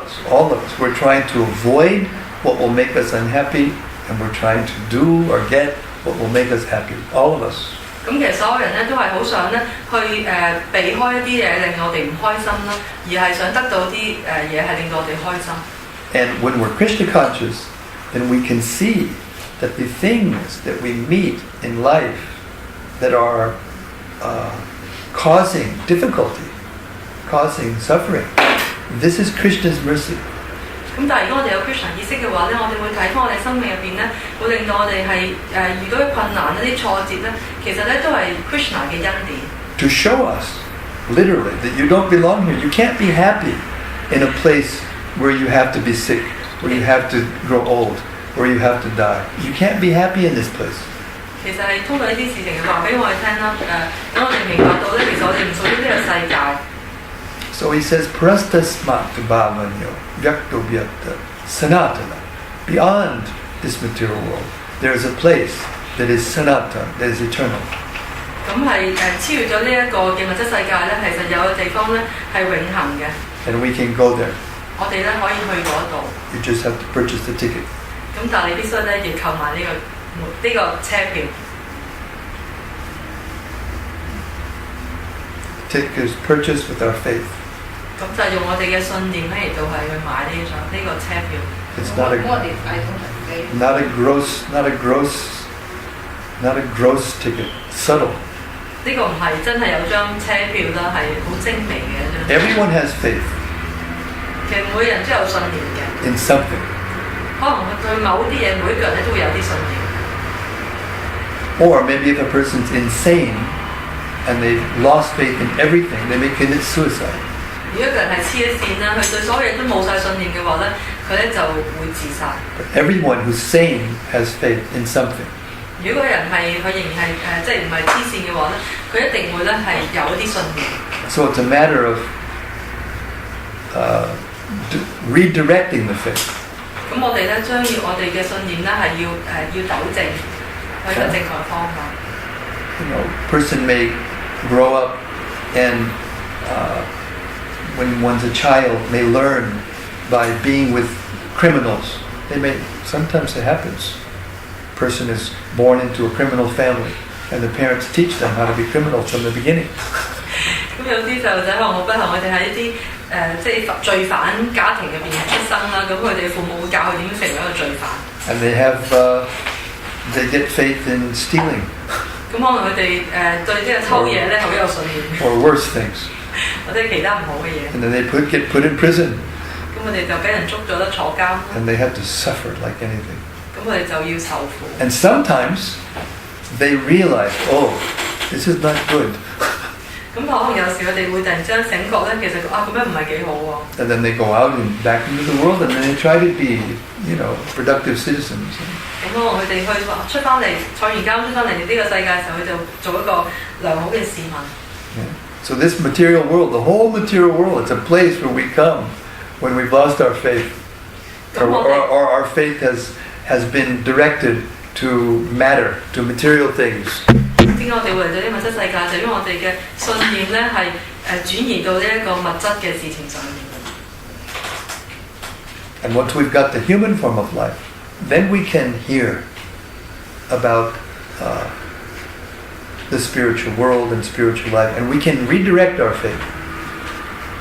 of us, we're trying to avoid what will make us unhappy, and we're trying to do or get what will make us happy. All of us.
咁其實所有人咧都係好想咧去避開一啲嘢令我哋唔開心啦，而係想得到啲嘢係令到我哋開心。
And when we're Krishna conscious, then we can see that the things that we meet in life that are causing difficulty, causing suffering. This is Krishna's mercy.
咁但係如果我哋有 Krishna 意識嘅話咧，我哋會睇翻我哋生命入邊咧，會令到我哋係遇到啲困難、一啲挫折咧，其實咧都係 Krishna 嘅恩典。
To show us, literally, that you don't belong here. You can't be happy in a place where you have to be sick, where you have to grow old, where you have to die. You can't be happy in this place.
其實係通過呢啲事情話俾我哋聽啦，等我哋明白到咧，其實我哋唔屬於呢個世界。
So he says, Prastasmat bhavanyo vyakto vyakta sanatana. Beyond this material world, there is a place that is sanatana, that is eternal.
咁係超越咗呢一個嘅物質世界咧，其實有個地方咧係永恆嘅。
And we can go there.
我哋咧可以去嗰度。
You just have to purchase the ticket.
咁但係你必須咧要購買呢個車票。
Ticket is purchased with our faith.
咁就用我哋嘅信念咧嚟到係去買呢個車票。
It's not
What
a
if I don't have faith?
not a gross ticket. Subtle.
呢個唔係真係有張車票啦，係好精微嘅一張。
Everyone has faith
其實每人都有信念嘅。
in something.
可能對某啲嘢，每一個人咧都會有啲信念。
Or maybe if a person's insane and they've lost faith in everything, they may commit suicide.
如果一個人係黐咗線啦，佢對所有嘢都冇晒信念嘅話咧，佢咧就會自殺。
But everyone who's sane has faith in something.
如果個人係佢仍然係即係唔係黐線嘅話咧，佢一定會咧係有一啲信念。
So it's a matter of redirecting the faith.
咁我哋咧將要我哋嘅信念咧係要糾正去一個正確嘅方向。
You know, person may grow up and when one's a child may learn by being with criminals. Sometimes it happens. Person is born into a criminal family and the parents teach them how to be criminals from the beginning.
咁有啲細路仔可能好不幸，佢哋喺一啲即係罪犯家庭入邊出生啦，咁佢哋父母會教佢點樣成為一個罪犯。
And they get faith in stealing.
咁可能佢哋對呢個偷嘢咧好有信念。
Or worse things.
或者其他唔好嘅嘢。
And then they get put in prison.
咁佢哋就俾人捉咗得坐監。
And they have to suffer like anything.
咁佢哋就要受苦。
And sometimes they realize, oh, this is not good.
咁可能有時佢哋會突然之間醒覺咧，其實咁樣唔係幾好喎。
And then they go out and back into the world and then they try to be, productive citizens.
咁可能佢哋出翻嚟，坐完監出翻嚟呢個世界嘅時候，佢就做一個良好嘅市民。
Yeah. So this material world, the whole material world, it's a place where we come when we've lost our faith. Or our faith has been directed to matter, to material things.
點解我哋會嚟到呢個物質世界？就因為我哋嘅信念咧係轉移到呢一個物質嘅事情上面。
And once we've got the human form of life, then we can hear about the spiritual world and spiritual life, and we can redirect our faith.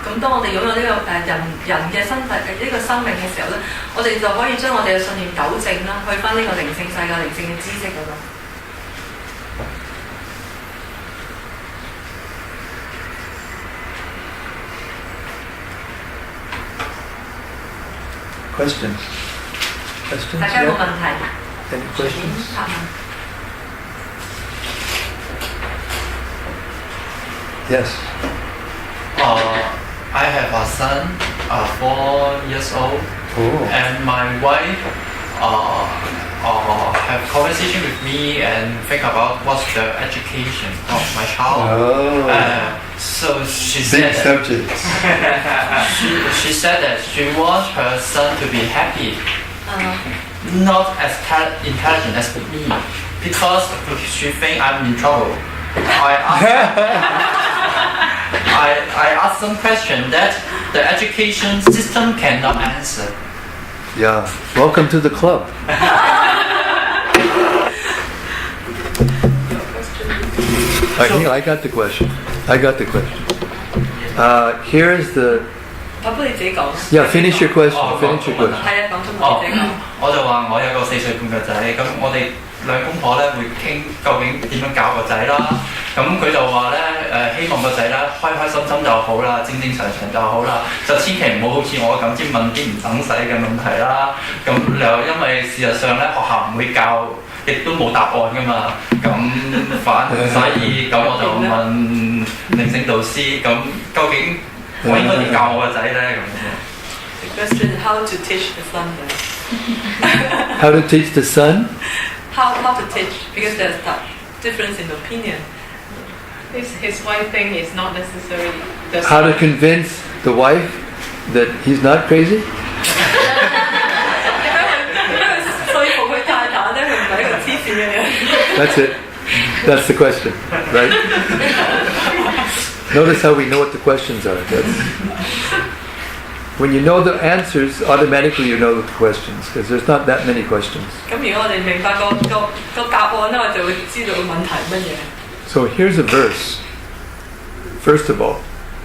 咁當我哋擁有呢個人嘅身份呢個生命嘅時候咧，我哋就可以將我哋嘅信念糾正啦，去翻呢個靈性世界、靈性嘅知識嗰度。
Questions?
大家有冇問題？
Any questions? Yes.
I have a son, 4 years old, and my wife have conversation with me and think about what's the education of my child. So she
Big
said
subject.
she said that she wants her son to be happy, not as intelligent as me, because she think I'm in trouble. I asked some question that the education system cannot answer.
Yeah. Welcome to the club. I got the question. Here's the.
我不如自己講。
Yeah, finish your question. Finish your question.
係啊，講中文自己講。
我就話我有個4歲半嘅仔，咁我哋兩公婆咧會傾究竟點樣教個仔啦。咁佢就話咧希望個仔咧開開心心就好啦，正正常常就好啦，就千祈唔好好似我咁先問啲唔等使嘅問題啦。咁又因為事實上咧學校唔會教，亦都冇答案噶嘛。咁所以咁我就問靈性導師，咁究竟我應該點教我個仔咧？咁
The question is how to teach the son then.
How to teach the son?
How to teach, because there's that difference in opinion.
His wife thing is not necessarily the
How to convince the wife that he's not crazy?
說服佢太太咧，佢唔係一個黐線嘅人。
That's it. That's the question, right? Notice how we know what the questions are. When you know the answers, automatically you know the questions, because there's not that many questions.
咁如果我哋明白個答案咧，我就會知道個問題乜嘢。
So here's a verse. First of all,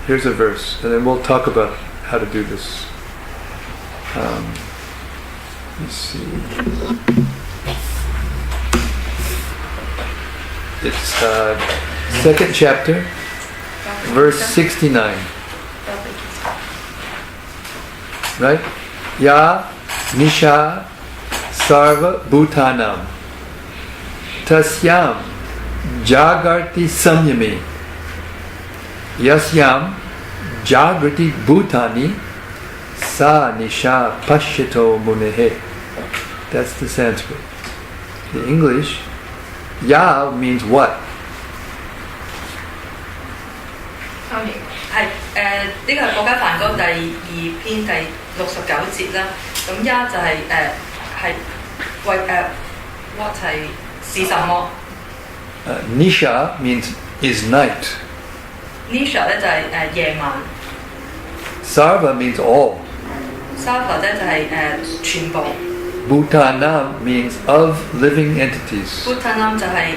here's a verse, and then we'll talk about how to do this. Let's see. It's second chapter, verse 69. Right? Ya Nisha Sarva Bhutanam Tasyam Jagarti Samyami Yasyam Jagrati Bhutani Sa Nisha Pashyato Munehe. That's the Sanskrit. The English, Ya means what?
係呢個係國家梵歌第2篇第69節啦。咁呀就係係為what 係什麼
Nisha means is night.
Nisha 咧就係夜晚。
Sarva means all.
Sarva 咧就係全部。
Bhutanam means of living entities.
Bhutanam 就係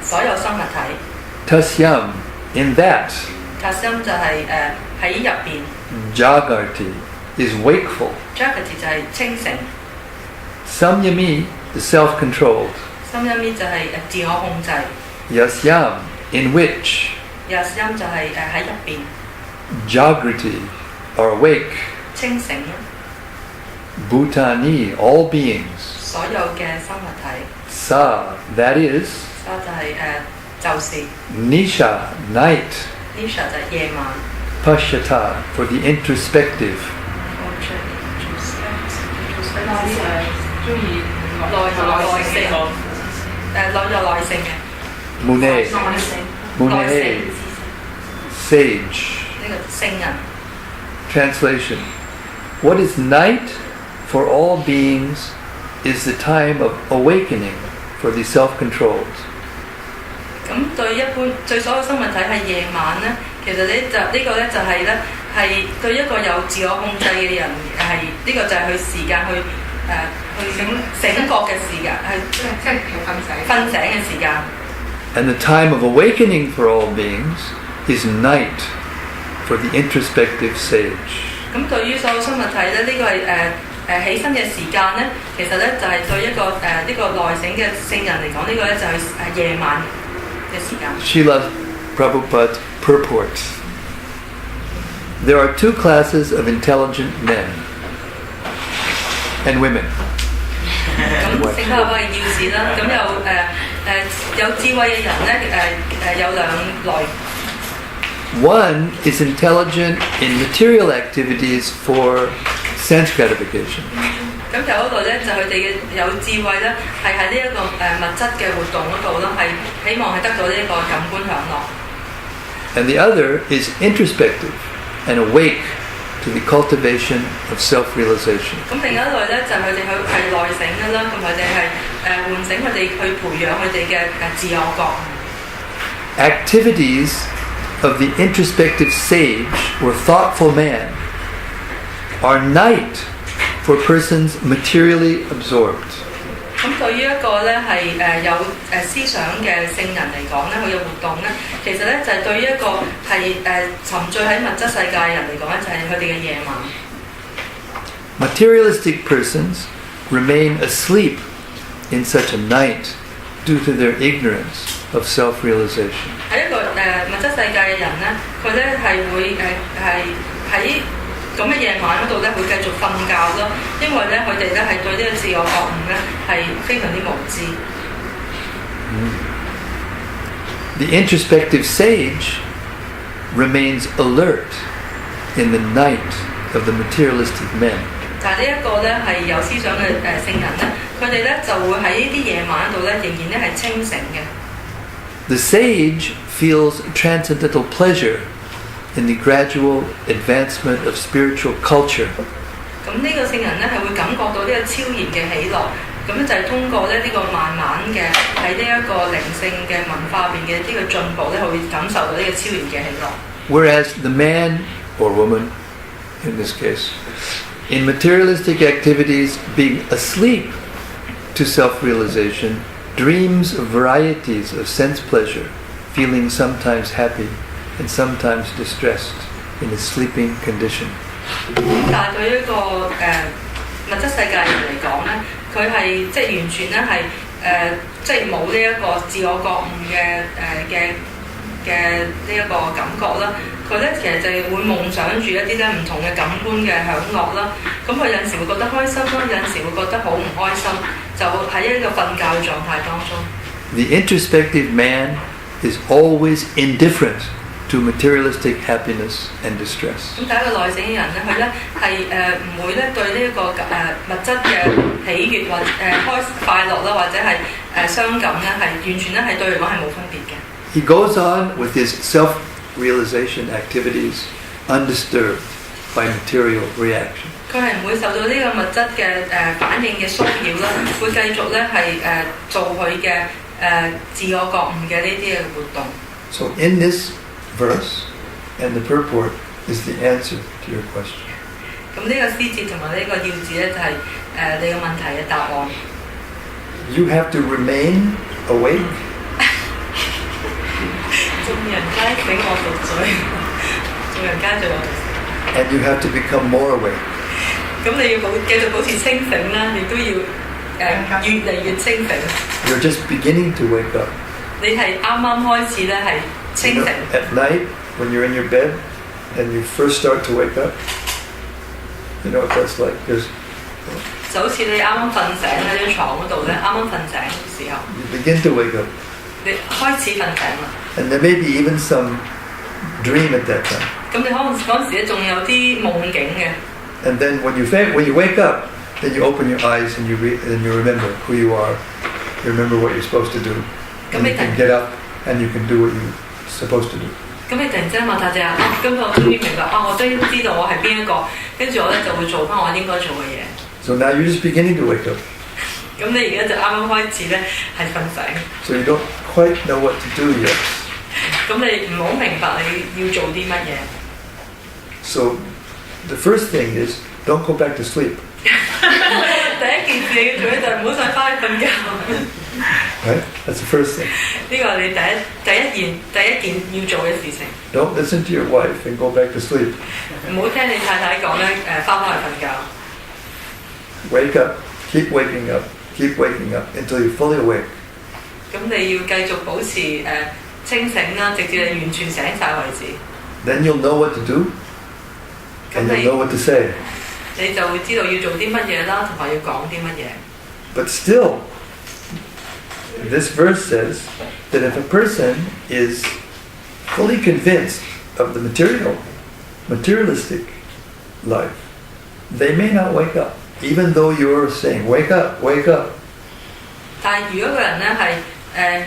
所有生物體。
Tasyam, in that.
Tasyam 就係喺入邊。
Jagarti is wakeful.
Jagarti 就係清醒。
Samyami is self-controlled.
Samyami 就係自我控制。
Yasyam, in which.
Yasyam 就係喺入邊。
Jagrati, or awake.
清醒啦。
Bhutani, all beings.
所有嘅生物體。
Sa, that is.
Sa 就係就是。
Nisha, night.
Nisha 就係夜晚。
Pashyata, for the introspective.
中意
耐性嘅。
Mune. Mune. Sage.
呢個聖人。
Translation. What is night for all beings is the time of awakening for the self-controlled.
咁對一般對所有生物體係夜晚咧，其實呢個咧就係咧係對一個有自我控制嘅人係呢個就係佢時間去醒覺嘅時間，係即係瞓醒嘅時間。
And the time of awakening for all beings is night for the introspective sage.
咁對於所有生物體咧，呢個係起身嘅時間咧，其實咧就係對一個呢個內省嘅聖人嚟講，呢個咧就係夜晚嘅時間。
Srila Prabhupada purports. There are two classes of intelligent men and women.
咁聖德嘅要事啦，咁有智慧嘅人咧，有兩類。
One is intelligent in material activities for sense gratification.
咁有一個咧就佢哋嘅有智慧咧，係喺呢一個物質嘅活動嗰度啦，係希望係得到呢一個感官享樂。
And the other is introspective and awake to the cultivation of self-realization.
咁另一類咧就佢哋係內省嘅啦，咁佢哋係喚醒佢哋去培養佢哋嘅自我覺。
Activities of the introspective sage or thoughtful man are night for persons materially absorbed.
咁對於一個咧係有思想嘅聖人嚟講咧，佢嘅活動咧，其實咧就係對於一個係沉醉喺物質世界嘅人嚟講咧，就係佢哋嘅夜晚。
Materialistic persons remain asleep in such a night due to their ignorance of self-realization.
喺一個物質世界嘅人咧，佢咧係會喺咁嘅夜晚嗰度咧會繼續瞓覺咯，因為咧佢哋咧係對呢個自我覺悟咧係非常之無知。
The introspective sage remains alert in the night of the materialistic men.
但係呢一個咧係有思想嘅聖人咧，佢哋咧就會喺呢啲夜晚度咧仍然咧係清醒嘅。
The sage feels transcendental pleasure in the gradual advancement of spiritual culture.
咁呢個聖人咧係會感覺到呢個超然嘅喜樂，咁就係通過咧呢個慢慢嘅喺呢一個靈性嘅文化入邊嘅呢個進步咧，佢會感受到呢個超然嘅喜樂。
Whereas the man or woman, in this case, in materialistic activities being asleep to self-realization, dreams of varieties of sense pleasure, feeling sometimes happy and sometimes distressed in a sleeping condition.
但係對於一個物質世界人嚟講咧，佢係即係完全咧係即係冇呢一個自我覺悟嘅呢一個感覺啦。佢咧其實就係會夢想住一啲咧唔同嘅感官嘅享樂啦。咁佢有陣時會覺得開心啦，有陣時會覺得好唔開心，就喺一個瞓覺嘅狀態當中。
The introspective man is always indifferent to materialistic happiness and distress.
咁第一個內省嘅人咧，佢咧係唔會咧對呢一個物質嘅喜悅或快樂啦，或者係傷感咧，係完全咧係對嚟講係冇分別嘅。
He goes on with his self-realization activities undisturbed by material reaction.
佢係唔會受到呢個物質嘅反應嘅騷擾啦，會繼續咧係做佢嘅自我覺悟嘅呢啲嘅活動。
So in this verse and the purport is the answer to your question.
咁呢個詩節同埋呢個要字咧就係你個問題嘅答案。
You have to remain awake.
眾人皆醒我獨醉，眾人皆醉我獨醒。
And you have to become more awake.
咁你要繼續保持清醒啦，亦都要越嚟越清醒。
You're just beginning to wake up.
你係啱啱開始咧係清醒。
At night, when you're in your bed and you first start to wake up, you know what that's like.
就好似你啱啱瞓醒喺張床嗰度咧，啱啱瞓醒嘅時候。
You begin to wake up.
你開始瞓醒啦。
And there may be even some dream at that time.
咁你可能嗰陣時咧仲有啲夢境嘅。
And then when you wake up, then you open your eyes and you remember who you are. You remember what you're supposed to do. And you can get up and you can do what you're supposed to do.
咁你突然之間擘大隻眼，今日我終於明白我終於知道我係邊一個，跟住我咧就會做翻我應該做嘅嘢。
So now you're just beginning to wake up.
咁你而家就啱啱開始咧係瞓醒。
So you don't quite know what to do yet.
咁你唔好明白你要做啲乜嘢。
So the first thing is don't go back to sleep.
第一件事你要做咧就係唔好再翻去瞓覺。
Right? That's the first thing.
呢個係你第一件要做嘅事情。
Don't listen to your wife and go back to sleep.
唔好聽你太太講咧翻返去瞓覺。
Wake up. Keep waking up. Keep waking up until you're fully awake.
咁你要繼續保持清醒啦，直至你完全醒晒為止。
Then you'll know what to do. And you'll know what to say.
你就會知道要做啲乜嘢啦，同埋要講啲乜嘢。
But still, this verse says that if a person is fully convinced of the materialistic life, they may not wake up, even though you're saying, wake up, wake up.
但係如果個人咧係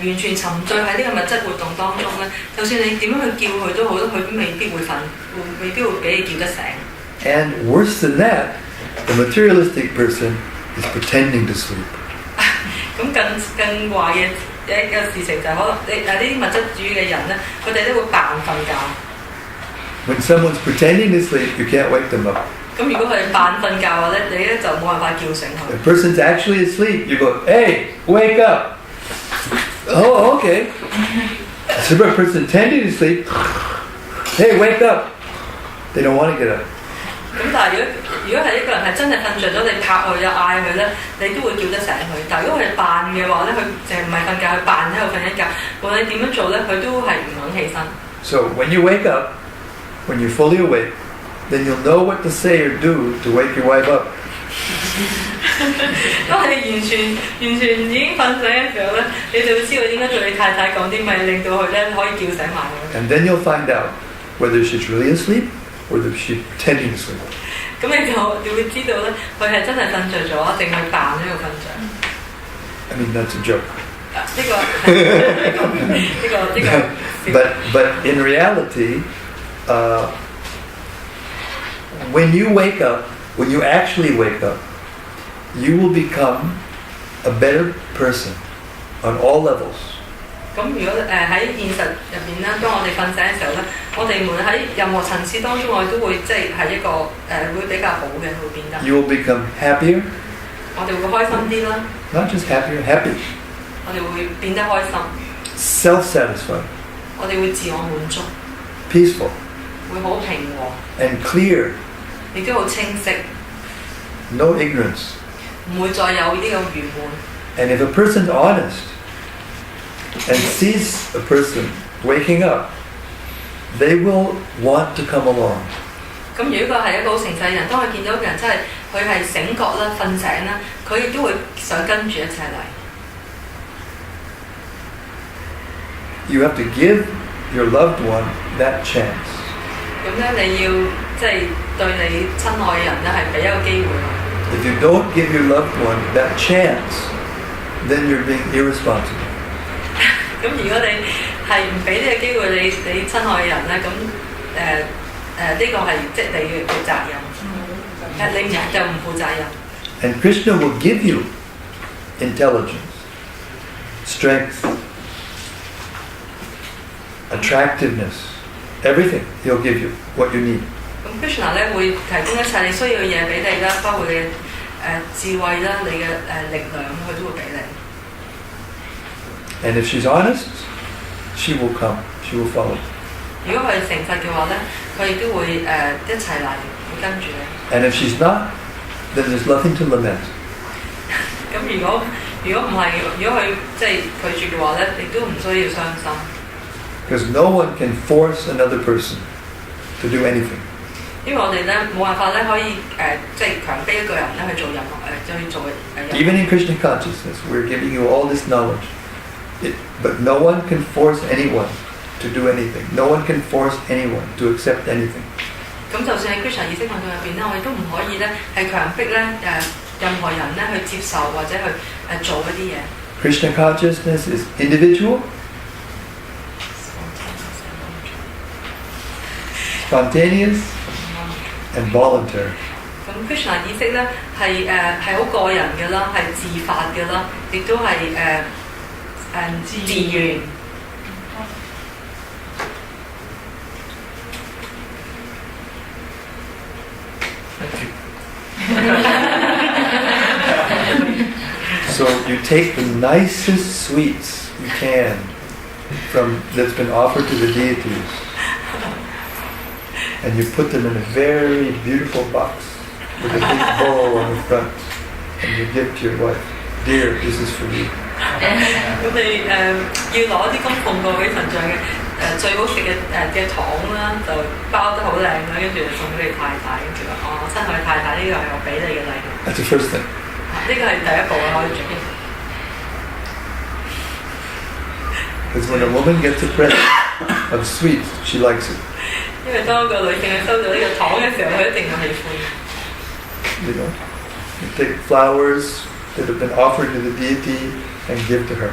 完全沉醉喺呢個物質活動當中咧，就算你點樣去叫佢都好，佢都未必會瞓，未必會俾你叫得醒。
And worse than that, the materialistic person is pretending to sleep.
咁更壞嘅一個事情就係可能呢啲物質主義嘅人咧，佢哋都會扮瞓覺。
When someone's pretending to sleep, you can't wake them up.
咁如果佢哋扮瞓覺嘅話咧，你咧就冇辦法叫醒佢。
The person's actually asleep. You go, hey, wake up. Oh, okay. So a person pretending to sleep, hey, wake up. They don't want to get up.
咁但係如果係一個人係真係瞓着咗，你拍佢啊嗌佢咧，你都會叫得醒佢。但係如果佢係扮嘅話咧，佢淨係唔係瞓覺，佢扮喺度瞓一覺，無論你點樣做咧，佢都係唔肯起身。
So when you wake up, when you're fully awake, then you'll know what to say or do to wake your wife up.
當你完全已經瞓醒嘅時候咧，你就會知道應該對你太太講啲咩，令到佢咧可以叫醒埋佢。
And then you'll find out whether she's really asleep or whether she's pretending to sleep.
咁你會知道咧，佢係真係瞓着咗，定係扮喺度瞓着。
I mean, that's a joke.
呢個。
But in reality, when you wake up, when you actually wake up, you will become a better person on all levels.
咁如果喺現實入邊咧，當我哋瞓醒嘅時候咧，我哋無論喺任何層次當中，我哋都會即係一個會比較好嘅，會變得。
You will become happier.
我哋會開心啲啦。
Not just happier, happy.
我哋會變得開心。
Self-satisfied.
我哋會自我滿足。
Peaceful.
會好平和。
And clear.
亦都好清晰。
No ignorance.
唔會再有呢個愚昧。
And if a person's honest and sees a person waking up, they will want to come along.
咁如果係一個好誠實嘅人，當佢見到一個人真係佢係醒覺啦、瞓醒啦，佢亦都會想跟住一齊嚟。
You have to give your loved one that chance.
咁咧，你要即係對你親愛嘅人咧，係俾一個機會。
If you don't give your loved one that chance, then you're being irresponsible.
咁如果你係唔俾呢個機會你親愛嘅人咧，咁呢個係即係你嘅責任，你就唔負責任。
And Krishna will give you intelligence, strength, attractiveness, everything. He'll give you what you need.
咁 Krishna 咧會提供一切你需要嘅嘢俾你啦，包括你嘅智慧啦、你嘅力量，佢都會俾你。
And if she's honest, she will come. She will follow.
如果佢係誠實嘅話咧，佢亦都會一齊嚟，會跟住你。
And if she's not, then there's nothing to lament.
咁如果唔係，如果佢即係拒絕嘅話咧，亦都唔需要傷心。
Because no one can force another person to do anything.
因為我哋咧冇辦法咧可以即係強迫一個人咧去做任何去做
Even in Krishna consciousness, we're giving you all this knowledge. But no one can force anyone to do anything. No one can force anyone to accept anything.
咁就算喺 Krishna 意識運動入邊咧，我哋都唔可以咧係強迫咧任何人咧去接受或者去做一啲嘢。
Krishna consciousness is individual, spontaneous, and voluntary.
咁 Krishna 意識咧係好個人嘅啦，係自發嘅啦，亦都係自願。
So you take the nicest sweets you can that's been offered to the deities, and you put them in a very beautiful box with a big bowl on the front, and you give to your wife. Dear, this is for you.
咁你要攞啲供奉過俾神像嘅最好食嘅糖啦，就包得好靚啦，跟住就送俾你太太，跟住話親愛太太，呢個係我俾你嘅禮物。
That's the first thing.
呢個係第一步啊，可以做。
Because when a woman gets a present of sweets, she likes it.
因為當個女性去收到呢個糖嘅時候，佢一定會喜歡。
You know, you take flowers that have been offered to the deity and give to her.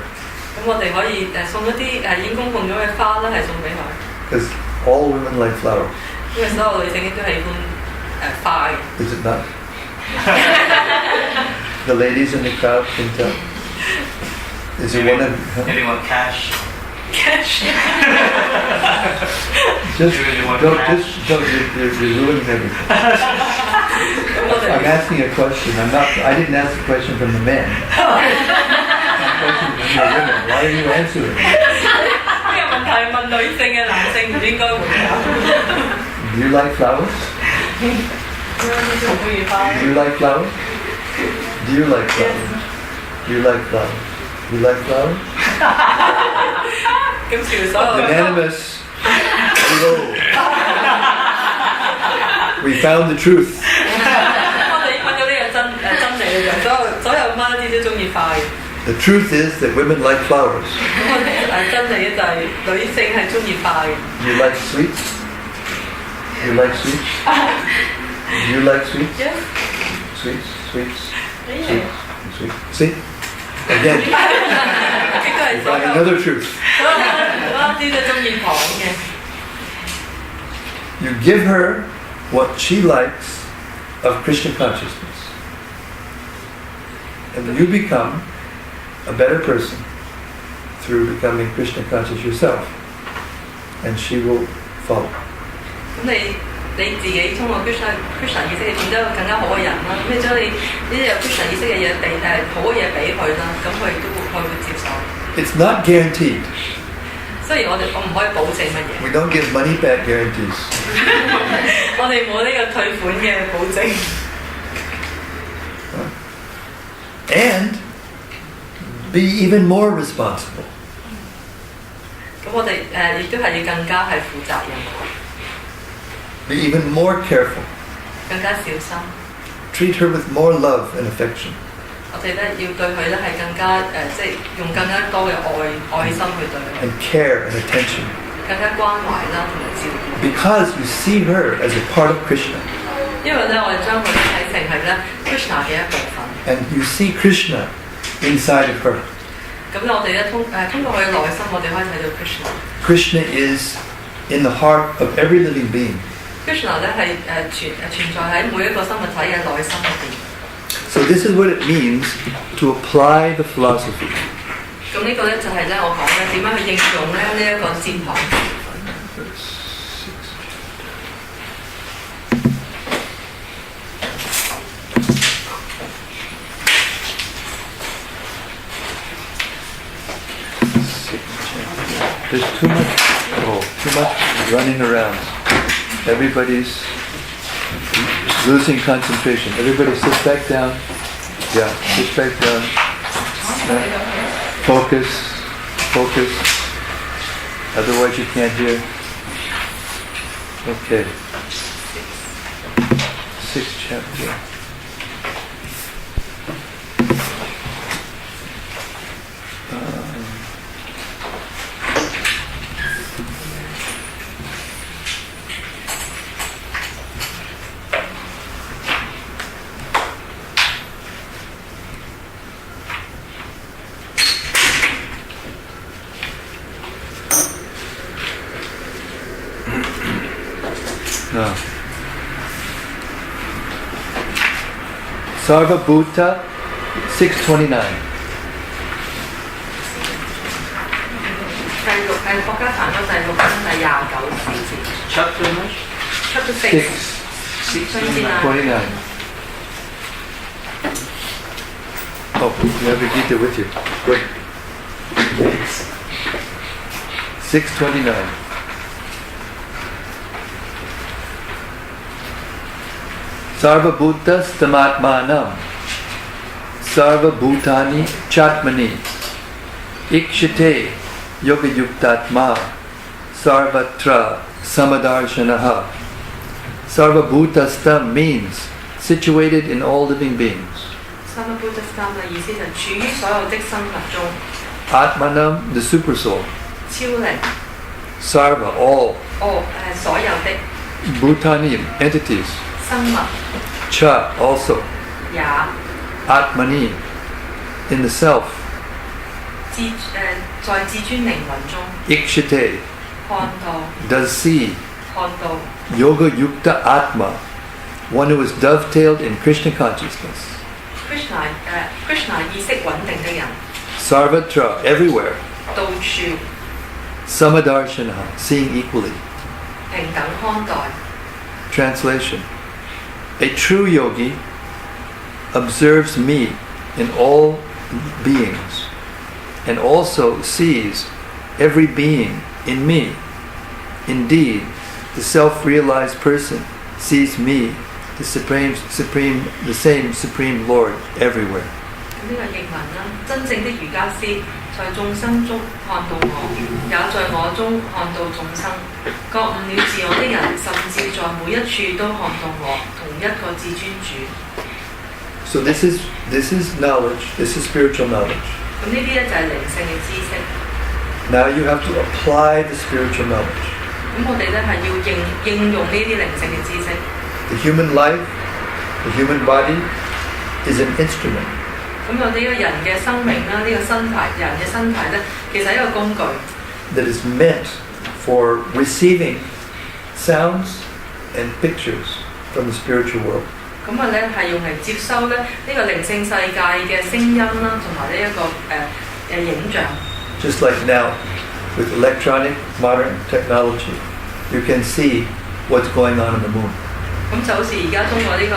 咁我哋可以送一啲已經供奉咗嘅花啦，係送俾佢。
Because all women like flowers.
因為所有女性都喜歡花嘅。
Is it not? The ladies in the crowd can tell. Is there one of
Maybe want cash.
Cash.
just don't you're ruining everything. I'm asking a question. I didn't ask a question from the men. Why are you answering?
呢個問題係問女性嘅，男性唔應該回答。
Do you like flowers? Do you like flowers? Do you like flowers? Do you like flowers? You like flowers?
咁全所有嘅
Unanimous. Hello. We found the truth.
我哋揾到呢個真理嘅，所有媽媽都中意花嘅。
The truth is that women like flowers.
咁我哋真理咧就係女性係中意花嘅。
You like sweets? You like sweets? Do you like sweets?
Yes.
Sweets, sweets, sweets, sweets. See? Again,
亦都係
we
所
find
有
another truth.
所有媽媽都中意糖嘅。
You give her what she likes of Krishna consciousness. And you become a better person through becoming Krishna conscious yourself. And she will follow.
咁你自己通過 Krishna 意識，你變咗一個更加好嘅人啦。咁你將你呢啲有 Krishna 意識嘅嘢好嘅嘢俾佢啦，咁佢會接受。
It's not guaranteed.
雖然我唔可以保證乜嘢，
We don't give money back guarantees.
我哋冇呢個退款嘅保證。
And be even more responsible.
咁我哋亦都係要更加係負責任，
Be even more careful.
更加小心。
Treat her with more love and affection.
我哋咧要對佢咧係更加即係用更加多嘅愛心去對佢，
And care and attention.
更加關懷啦同埋照顧。
Because you see her as a part of Krishna.
因為咧我哋將佢睇成係咧 Krishna 嘅一部分。
And you see Krishna inside of her.
咁我哋咧通過佢嘅內心，我哋可以睇到 Krishna。
Krishna is in the heart of every living being.
Krishna 咧係存在喺每一個生物體嘅內心入邊。
So this is what it means to apply the philosophy.
咁呢個咧就係咧我講咧點樣去應用咧呢一個哲學。 There's too much running around. Everybody's losing concentration. Everybody sit back down. Yeah, sit back down. Focus. Otherwise you can't hear. Okay. 6th chapter. No. Sarva Bhuta 629. 第六國家梵歌第6章第29節。
Chapter
Chapter 6.
629. Oh, you have a Gita with you. Good. 629. Sarva Bhutas Tamatmanam Sarva Bhutani Chatmani Ikshate Yoga Yuktatma Sarvatra Samadarshanaha. Sarva Bhutastam means situated in all living beings.
Sarvabhutastam 嘅意思就處於所有的生物中。
Atmanam, the super soul.
超靈。
Sarva, all.
所有的
Bhutani, entities.
生物
Cha, also.
也
Atmani, in the self.
在至尊靈魂中
Ikshate,
看到
does see.
看到
Yoga Yukta Atma, one who is dovetailed in Krishna consciousness.
Krishna 意識穩定的人，
Sarvatra, everywhere.
到處
Samadarshana, seeing equally.
平等看待。
Translation. A true yogi observes me in all beings and also sees every being in me. Indeed, the self-realized person sees me the same Supreme Lord everywhere.
咁呢個譯文啦，真正的瑜伽師在眾生中看到我，也在我中看到眾生。覺悟了自我的人，甚至在每一處都看到我，同一個至尊主。
So this is knowledge. This is spiritual knowledge.
咁呢啲咧就係靈性嘅知識。
Now you have to apply the spiritual knowledge.
咁我哋咧係要應用呢啲靈性嘅知識。
The human life, the human body, is an instrument.
咁我哋呢個人嘅生命啦，呢個身體，人嘅身體咧，其實係一個工具。
That is meant for receiving sounds and pictures from the spiritual world.
咁啊咧係用嚟接收咧呢個靈性世界嘅聲音啦，同埋呢一個影像。
Just like now, with electronic modern technology, you can see what's going on in the moon.
咁就好似而家中國呢個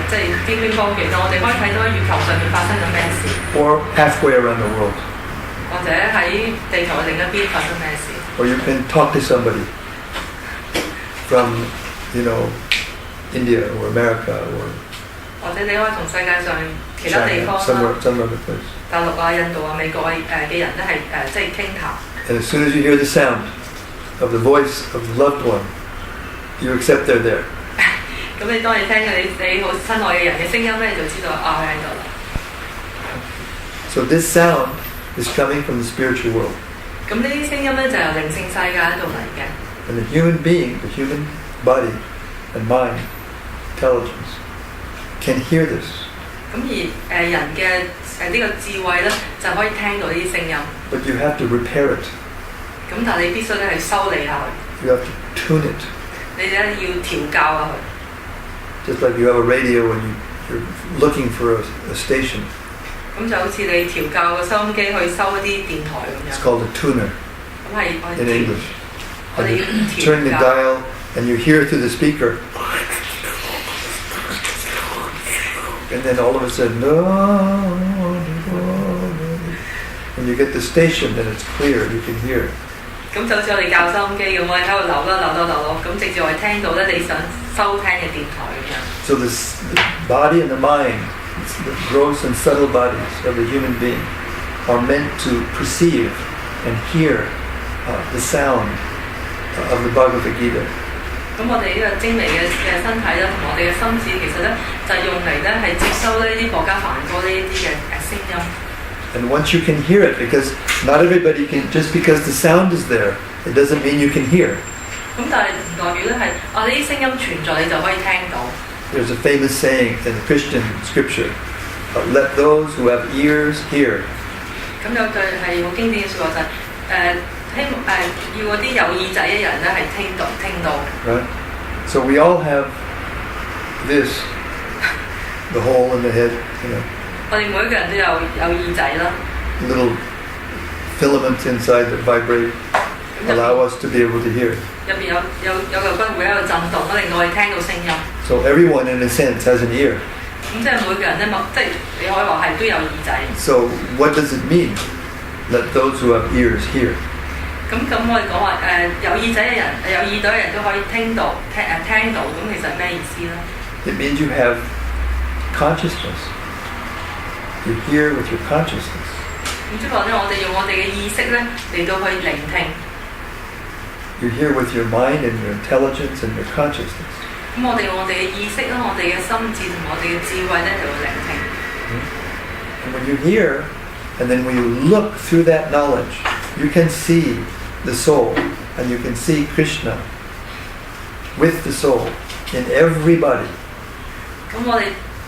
即係尖端科技啦，我哋可以睇到喺月球上面發生緊咩事，
Or halfway around the world.
或者喺地球嘅另一邊發生咩事。
Or you can talk to somebody from, India or America or
或者你可以同世界上其他地
China,
方啦，
some other place.
大陸啊、印度啊、美國啊嘅人咧係即係傾談。
And as soon as you hear the sound of the voice of the loved one, you accept they're there.
咁你當你聽嘅你好親愛嘅人嘅聲音咧，你就知道啊佢喺度啦。
So this sound is coming from the spiritual world.
咁呢啲聲音咧就由靈性世界嗰度嚟嘅。
And the human being, the human body and mind, intelligence, can hear this.
咁而人嘅呢個智慧咧，就可以聽到呢啲聲音。
But you have to repair it.
咁但係你必須咧係修理下佢，
You have to tune it.
你咧要調教下佢。
Just like you have a radio and you're looking for a station.
咁就好似你調教個收音機去收一啲電台咁
It's
樣。
called a tuner
咁係我
in
哋
English.
我
And
哋
you
要
turn the
調教。
dial and you hear through the speaker. And then all of a sudden, and you get the station and it's clear, you can hear.
咁就好似我哋教收音機咁，我哋喺度扭，咁直至我哋聽到咧你想收聽嘅電台咁樣。
So the body and the mind, the gross and subtle bodies of the human being, are meant to perceive and hear the sound of the Bhagavad Gita.
咁我哋呢個精微嘅身體啦，同我哋嘅心智，其實咧就係用嚟咧係接收呢啲薄伽梵歌呢一啲嘅聲音。
And once you can hear it, because not everybody can, just because the sound is there, it doesn't mean you can hear.
咁但係唔代表咧係呢啲聲音存在，你就可以聽到。
There's a famous saying in Christian scripture, let those who have ears hear.
咁有句係好經典嘅説話就係希望要嗰啲有耳仔嘅人咧係聽到。
Right? So we all have this, the hole in the head,
我哋每一個人都有耳仔啦，
little filaments inside that vibrate, allow us to be able to hear.
入邊有嚿骨會喺度震動啦，令到我哋聽到聲音。
So everyone in a sense has an ear.
咁即係每個人咧，即係你可以話係都有耳仔。
So what does it mean? Let those who have ears hear.
咁我哋講話有耳仔嘅人，有耳朵嘅人都可以聽到，咁其實係咩意思咧？
It means you have consciousness. You hear with your consciousness.
咁即係話咧，我哋用我哋嘅意識咧嚟到去聆聽。
You hear with your mind and your intelligence and your consciousness.
咁我哋用我哋嘅意識啦，我哋嘅心智同我哋嘅智慧咧嚟到聆聽。
And when you hear, and then when you look through that knowledge, you can see the soul, and you can see Krishna with the soul in everybody.
咁我哋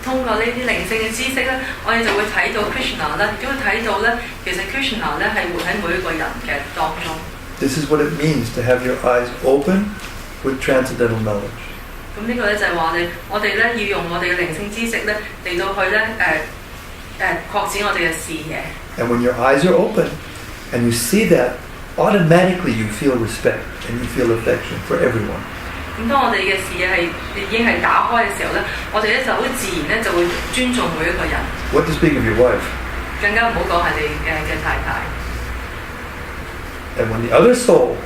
通過呢啲靈性嘅知識咧，我哋就會睇到 Krishna 咧，亦都會睇到咧，其實 Krishna 咧係活喺每一個人嘅當中。
This is what it means to have your eyes open with transcendental knowledge.
咁呢個咧就係話我哋咧要用我哋嘅靈性知識咧嚟到去咧擴展我哋嘅視野。
And when your eyes are open, and you see that, automatically you feel respect and you feel affection for everyone.
咁當我哋嘅視野係已經係打開嘅時候咧，我哋咧就好自然咧就會尊重每一個人。
What to speak of your wife?
更加唔好講係你嘅太太。
And when the other soul,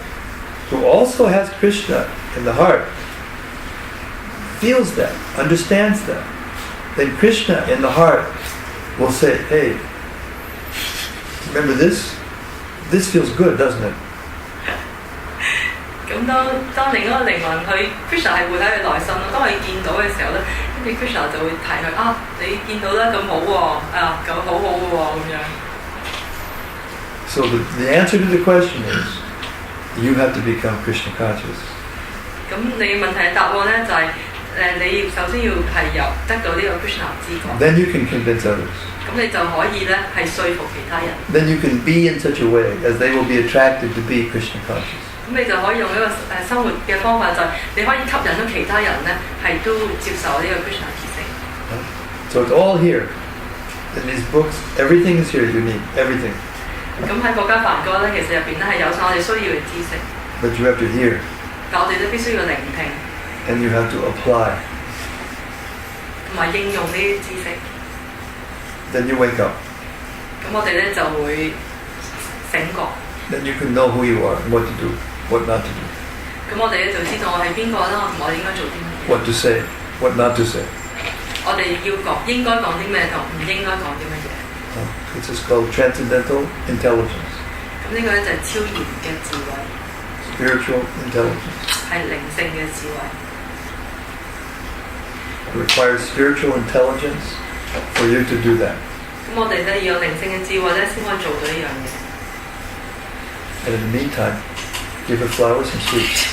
who also has Krishna in the heart, feels that, understands that, then Krishna in the heart will say, hey, remember this? This feels good, doesn't it?
咁當另一個靈魂佢 Krishna 係活喺佢內心咯，當佢見到嘅時候咧，跟住 Krishna 就會提佢啊，你見到啦咁好喎，啊咁好好嘅喎咁樣。
So the answer to the question is, you have to become Krishna conscious.
咁你問題嘅答案咧就係、你首先要係由得到呢個 Krishna 知覺。
Then you can convince others.
咁你就可以咧係說服其他人。
Then you can be in such a way as they will be attracted to be Krishna conscious.
咁你就可以用一個生活嘅方法，就係你可以吸引到其他人咧係都接受呢個 Krishna 知識。
So it's all here. In these books, everything is here. You need everything.
咁喺國家梵歌咧，其實入邊咧係有晒我哋需要嘅知識。
But you have to hear.
但我哋都必須要聆聽。
And you have to apply.
同埋應用呢啲知識。
Then you wake up.
咁我哋咧就會醒覺。
Then you can know who you are and what to do, what not to do.
咁我哋咧就知道我係邊個啦，同我哋應該做啲乜嘢。
What to say, what not to say.
我哋要講應該講啲咩同唔應該講啲乜嘢。
This is called transcendental intelligence.
咁呢個咧就係超然嘅智慧。
Spiritual intelligence.
係靈性嘅智慧。
It requires spiritual intelligence for you to do that.
咁我哋咧要有靈性嘅智慧咧，先可以做到呢樣嘢。
And in the meantime, give her flowers and sweets.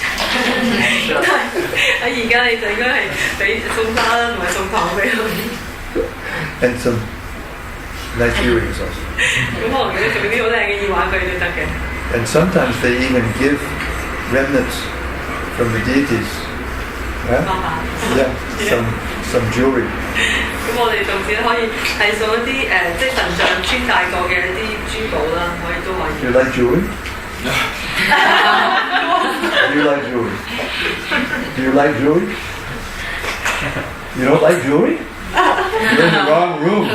喺而家你就應該係俾送花啦，同埋送糖俾佢。
And some nice earrings also.
咁可能如果做啲好靚嘅耳環俾佢都得嘅。
And sometimes they even give remnants from the deities. Right? Yeah, some jewelry.
咁我哋甚至可以係送一啲即係神像穿戴過嘅一啲珠寶啦，都可以。
You like jewelry? You like jewelry? Do you like jewelry? You don't like jewelry? You're in the wrong room.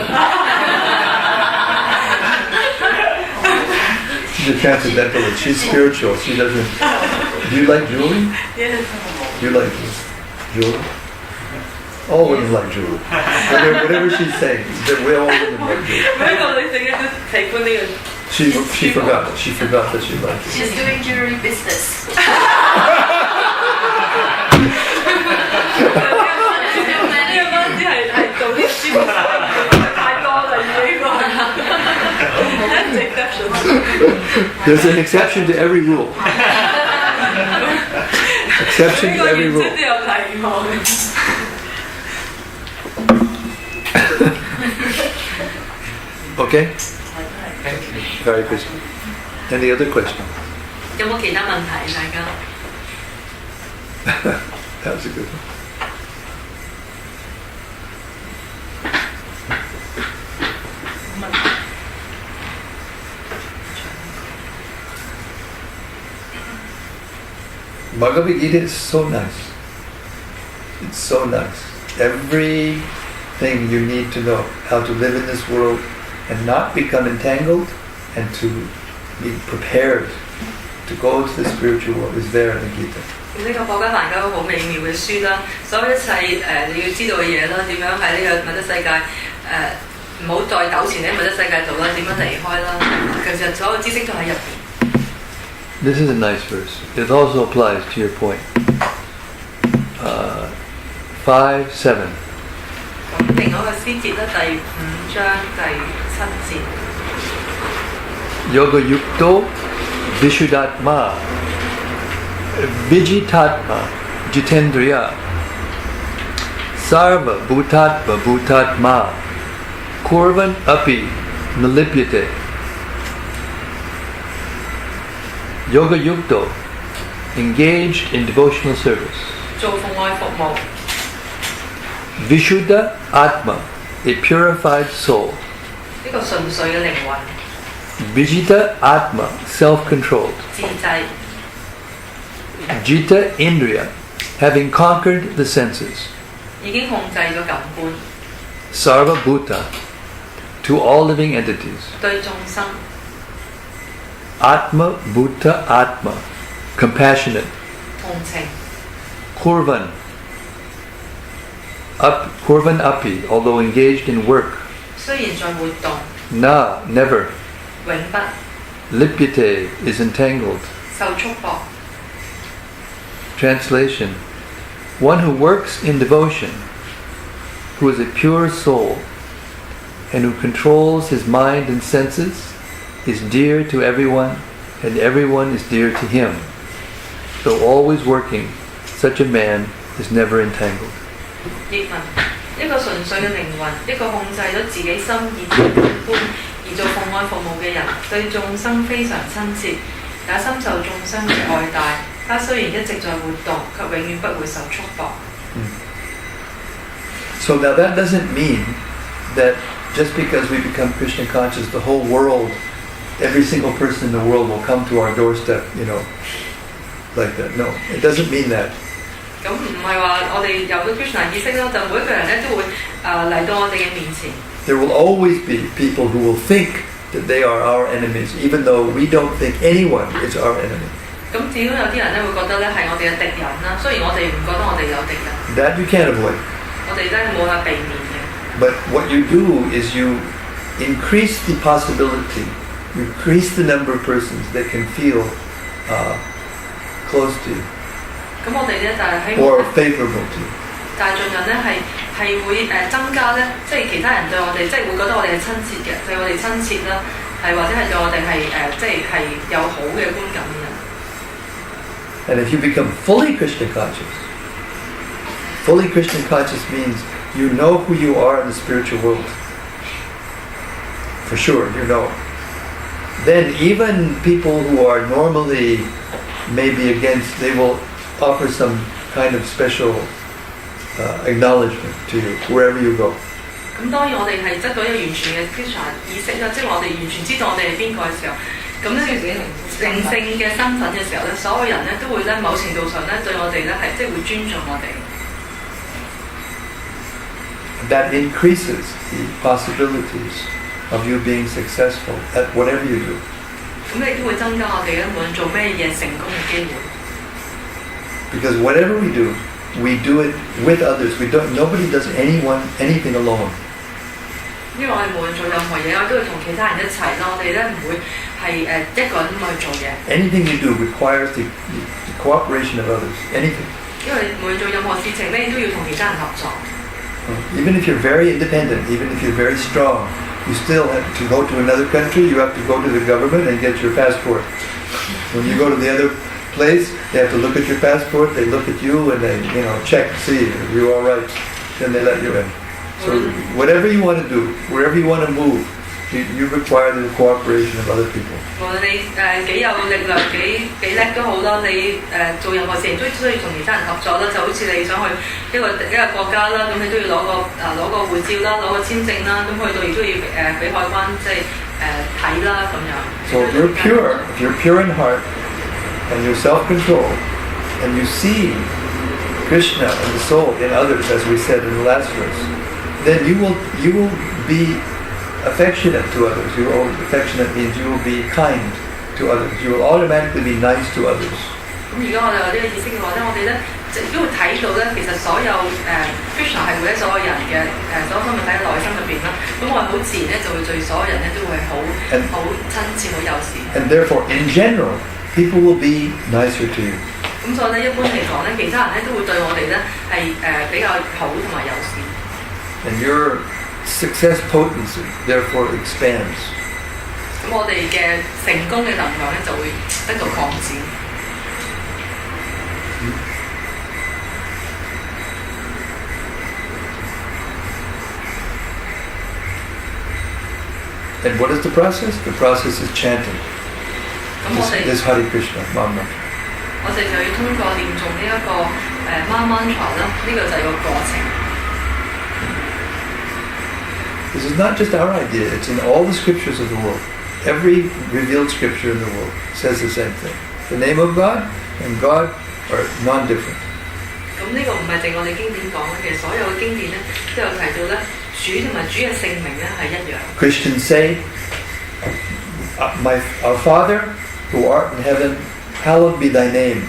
She's a transcendentalist. She's spiritual. She doesn't. Do you like jewelry?
Yes.
You like jewelry? All women like jewelry. Whatever she's saying, we all women like jewelry.
每一個女性咧都喜歡呢個。
She forgot. She forgot that she liked it.
She's doing jewelry business.
呢個班只係做啲珠寶太多啦，已經係。
There's an exception to every rule. Exception to every rule. Okay? Very good. Any other question?
有冇其他問題？大家
That was a good one. Bhagavad Gita is so nice. It's so nice. Everything you need to know how to live in this world and not become entangled and to be prepared to go to the spiritual world is there in the Gita.
呢個國家梵歌好美妙嘅書啦，所有一切你要知道嘅嘢啦，點樣喺呢個物質世界唔好再糾纏喺物質世界度啦，點樣離開啦，其實所有知識都喺入邊。
This is a nice verse. It also applies to your point. 5:7.
咁另外一個詩節咧，第5章第7節。
Yoga yukto vishuddhatma vijitatma jitendriya sarva bhutatma bhutatma kurvan api nalipyate. Yoga yukto, engaged in devotional service.
做奉愛服務。
Vishuddha atma, a purified soul.
呢個純粹嘅靈魂。
Vijita atma, self-controlled.
自制。
Jita indriya, having conquered the senses.
已經控制咗感官。
Sarva bhuta, to all living entities.
對眾生。
Atma bhuta atma, compassionate.
同情。
Kurvan, kurvan api, although engaged in work.
雖然在活動，
Na, never.
永不
Lipyate is entangled.
受束縛。
Translation: One who works in devotion, who is a pure soul, and who controls his mind and senses, is dear to everyone, and everyone is dear to him. Though always working, such a man is never entangled.
譯文：一個純粹嘅靈魂，一個控制咗自己心意同感官而做奉愛服務嘅人，對眾生非常親切，也深受眾生嘅愛戴。他雖然一直在活動，卻永遠不會受束縛。
So now that doesn't mean that just because we become Krishna conscious, the whole world, every single person in the world will come to our doorstep, like that. No, it doesn't mean that.
咁唔係話我哋有咗 Krishna 意識咯，就每一個人咧都會嚟到我哋嘅面前。
There will always be people who will think that they are our enemies, even though we don't think anyone is our enemy.
咁至於有啲人咧會覺得咧係我哋嘅敵人啦，雖然我哋唔覺得我哋有敵人，
That you can't avoid.
我哋真係冇法避免嘅。
But what you do is you increase the possibility, you increase the number of persons that can feel close to you
咁我哋咧就係希
or
望，
favorable to you.
但係盡量咧係會增加咧，即係其他人對我哋即係會覺得我哋係親切嘅，對我哋親切啦，係或者係對我哋係即係有好嘅觀感嘅人。
And if you become fully Krishna conscious means you know who you are in the spiritual world. For sure, you know. Then even people who are normally maybe against, they will offer some kind of special acknowledgement to you wherever you go.
咁當然我哋係得到一個完全嘅 Krishna 意識啦，即係我哋完全知道我哋係邊個嘅時候，咁咧靈性嘅身份嘅時候咧，所有人咧都會咧某程度上咧對我哋咧係即係會尊重我哋。
That increases the possibilities of you being successful at whatever you do.
咁你都會增加我哋咧無論做咩嘢成功嘅機會。
Because whatever we do it with others. Nobody does anything alone.
因為我哋無論做任何嘢，我都會同其他人一齊咯。我哋咧唔會係一個人咁去做嘢。
Anything you do requires the cooperation of others. Anything.
因為無論做任何事情咧，都要同其他人合作。
Even if you're very independent, even if you're very strong, you still have to go to another country. You have to go to the government and get your passport. When you go to the other place, they have to look at your passport. They look at you and they, check, see if you're all right. Then they let you in. So whatever you want to do, wherever you want to move, you require the cooperation of other people.
無論你幾有力量幾叻都好啦，你做任何事情都需要同其他人合作啦。就好似你想去一個國家啦，咁你都要攞個護照啦，攞個簽證啦，咁去到亦都要俾海關即係睇啦咁樣。
So if you're pure in heart and you're self-controlled and you see Krishna and the soul in others, as we said in the last verse, then you will be affectionate to others. Affectionate means you will be kind to others. You will automatically be nice to others.
咁如果我哋有呢個意識嘅話咧，我哋咧都會睇到咧，其實所有Krishna 係會喺所有人嘅所有生命體嘅內心入邊啦。咁我哋好自然咧就會對所有人咧都會好親切、好友善。
And therefore, in general, people will be nicer to you.
咁所以咧，一般嚟講咧，其他人咧都會對我哋咧係比較好同埋友善。
And your success potency therefore expands.
咁我哋嘅成功嘅能量咧就會得到擴展。
And what is the process? The process is chanting this Hare Krishna mantra.
我哋就要通過念誦呢一個mantra啦，呢個就係個過程。
This is not just our idea, it's in all the scriptures of the world. Every revealed scripture in the world says the same thing. The name of God and God are non-different.
咁呢個唔係淨我哋經典講嘅，其實所有嘅經典咧都有提到咧，主同埋主嘅姓名咧係一樣。
Christians say, Our Father who art in heaven, hallowed be thy name.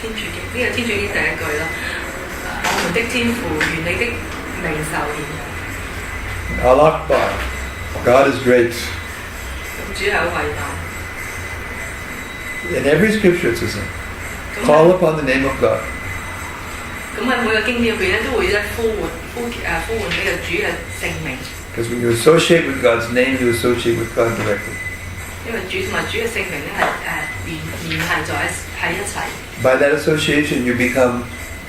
天主經呢個天主經第一句啦。們的天父，願你的名受顯揚。
Allah Akbar. God is great.
咁主係好偉大。
In every scripture it's the same.
咁
Call upon the name of God.
咁喺每個經典入邊咧，都會咧呼喚呢個主嘅聖名。
Because when you associate with God's name, you associate with God directly.
因為主同埋主嘅聖名咧係聯繫喺一齊。
By that association, you become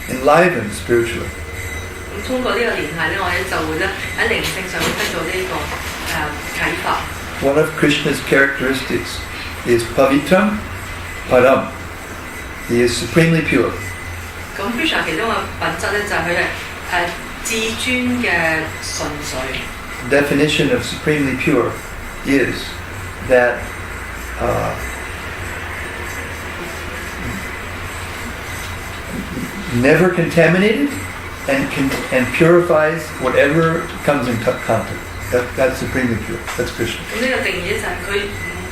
enlivened spiritually.
咁通過呢個聯繫咧，我哋就會咧喺靈性上面得到呢個啟發。
One of Krishna's characteristics is pavitram param. He is supremely pure.
咁 Krishna 其中嘅品質咧就係佢係至尊嘅純粹。
The definition of supremely pure is that never contaminated and purifies whatever comes in contact. That's supremely pure. That's Krishna.
咁呢個定義咧就係佢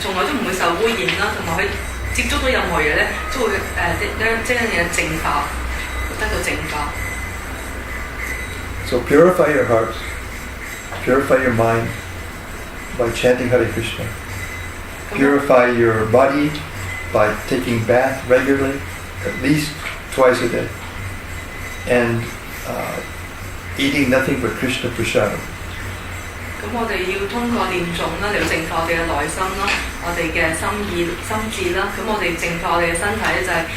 從來都唔會受污染啦，同埋佢接觸到任何嘢咧都會將嘢淨化，得到淨化。
So purify your heart, purify your mind by chanting Hare Krishna. Purify your body by taking bath regularly, at least twice a day, and eating nothing but Krishna prasadam.
咁我哋要通過念誦啦，嚟淨化我哋嘅內心啦，我哋嘅心智啦。咁我哋淨化我哋嘅身體咧，就係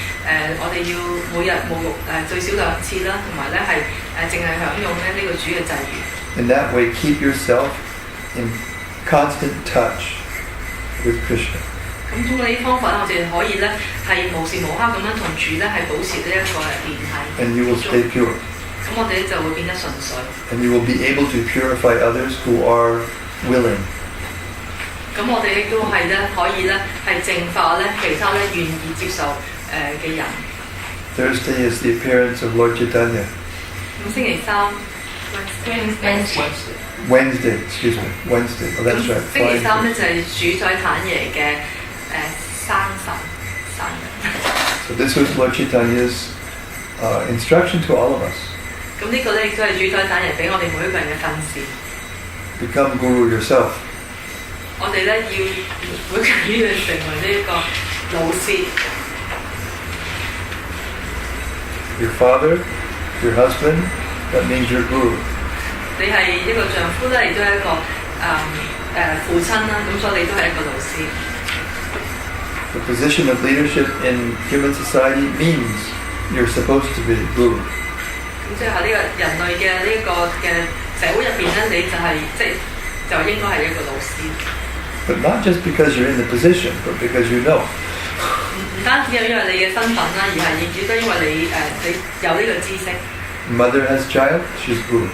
我哋要每日沐浴最少2次啦，同埋咧係淨係享用咧呢個主嘅祭願。
In that way, keep yourself in constant touch with Krishna.
咁通過呢啲方法咧，我哋可以咧係無時無刻咁樣同主咧係保持呢一個聯繫。
And you will stay pure.
咁我哋咧就會變得純粹。
And you will be able to purify others who are willing.
咁我哋亦都係咧可以咧係淨化咧其他咧願意接受嘅人。
Thursday is the appearance of Lord Chaitanya.
咁星期三
Wednesday, excuse me, Wednesday. Oh, that's right.
星期三
Flying
咧就係主宰坦爺嘅生日。
So this was Lord Chaitanya's instruction to all of us.
咁呢個咧亦都係主宰坦爺俾我哋每一個人嘅訓示。
Become guru yourself.
我哋咧要每個人都要成為呢一個老師。
Your father, your husband, that means your guru.
你係一個丈夫咧，亦都係一個父親啦，咁所以你都係一個老師。
The position of leadership in human society means you're supposed to be a guru.
咁即係喺呢個人類嘅呢個嘅社會入邊咧，你就係就應該係一個老師。
But not just because you're in the position, but because you know.
唔單止係因為你嘅身份啦，而係亦都因為你有呢個知識。
Mother has child, she's guru.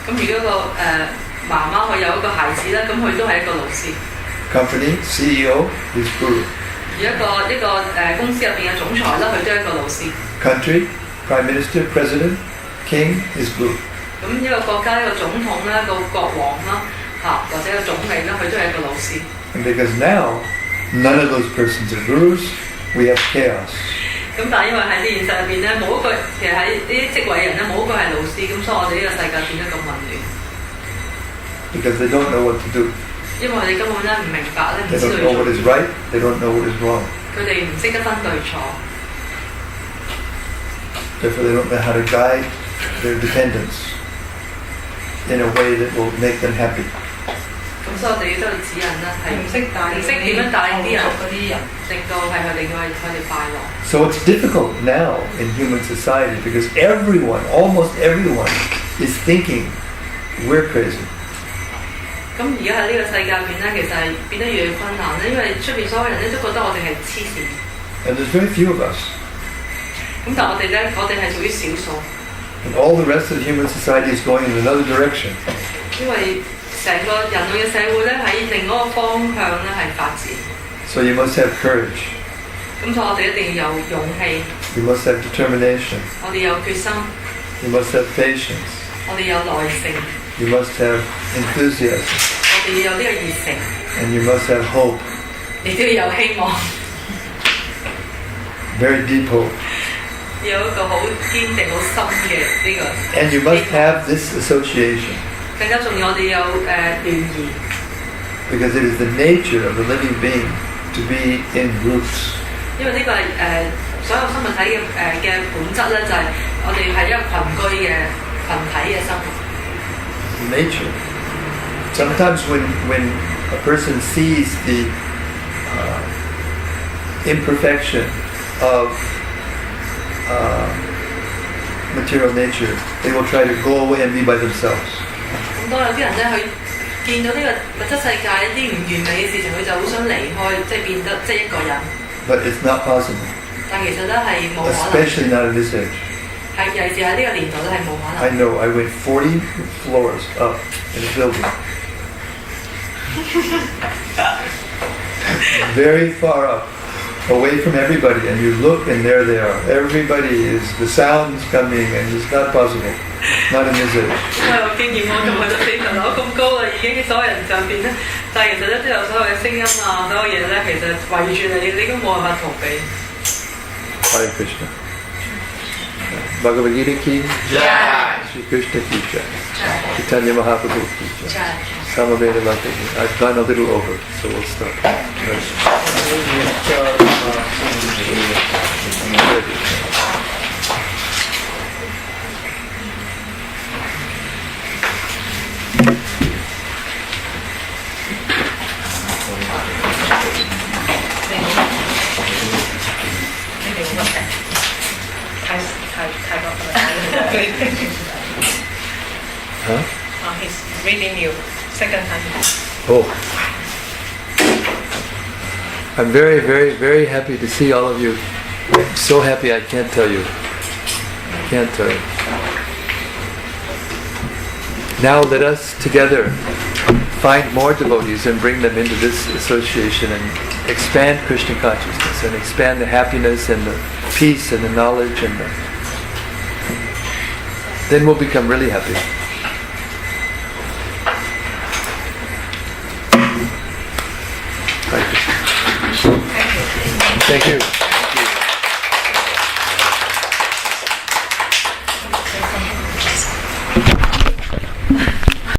咁如果個媽媽佢有一個孩子咧，咁佢都係一個老師。
Company, CEO, is guru.
而一個公司入邊嘅總裁啦，佢都係一個老師。
Country, Prime Minister, President, King is guru.
咁一個國家一個總統啦，一個國王啦，或者一個總理啦，佢都係一個老師。
And because now, none of those persons are gurus, we have chaos.
咁但係因為喺啲現實入邊咧，冇一個其實喺呢啲職位嘅人咧，冇一個係老師，咁所以我哋呢個世界變得咁混亂。
Because they don't know what to do.
因為佢哋根本咧唔明白咧，唔
They
知道
don't
要
know
做
what is right, they don't know what is wrong.
佢哋唔識得分對錯，
Therefore, they don't know how to guide their dependents in a way that will make them happy.
咁所以我哋都要指引啦，係
唔識帶領
唔識點樣帶領啲人，
嗰啲人。
令到係佢哋快樂。
So it's difficult now in human society because everyone, almost everyone, is thinking we're crazy.
咁而家喺呢個世界入邊咧，其實係變得越嚟越困難咧，因為出邊所有人咧都覺得我哋係黐線。
And there's very few of us.
咁但係我哋咧，我哋係屬於少數，
And all the rest of human society is going in another direction.
因為成個人類嘅社會咧喺另一個方向咧係發展。
So you must have courage.
咁所以我哋一定要有勇氣，
You must have determination.
我哋有決心，
You must have patience.
我哋有耐性，
You must have enthusiasm.
我哋要有呢個熱誠，
And you must have hope.
亦都要有希望，
Very deep hope.
有一個好堅定、好深嘅呢個。
And you must have this association
更加重要，我哋有聯誼，
because it is the nature of the living being to be in groups.
因為呢個係所有生物體嘅本質咧，就係我哋係一個群居嘅群體嘅生活。
Nature. Sometimes when a person sees the imperfection of material nature, they will try to go away and be by themselves.
咁當有啲人咧，佢見到呢個物質世界一啲唔完美嘅事情，佢就好想離開，即係變得即係一個人。
But it's not possible,
但其實咧係冇可能，
especially not in this age.
係尤其是喺呢個年代都係冇可
I
能。
know, I went 40 floors up in a building. Very far up, away from everybody, and you look and there they are. Everybody is, the sound's coming and it's not possible. Not in this age.
因為我經驗，我咁去到40樓咁高啦，已經所有人上邊咧，但係其實咧都有所有嘅聲音啊，所有嘢咧，其實圍住你，你都冇辦法逃避。
Hare Krishna. Kbdg Hk,
Jai.
Shri Krishna Ki Jai. Chaitanya Mahaprabhu Ki Jai.
就係
Samaveda Bhakti. I've gone a little over, so we'll stop. Huh?
He's really new, second time.
Oh. I'm very, very, very happy to see all of you. I'm so happy I can't tell you. I can't tell you. Now let us together find more devotees and bring them into this association and expand Krishna consciousness and expand the happiness and the peace and the knowledge and then we'll become really happy. Thank you.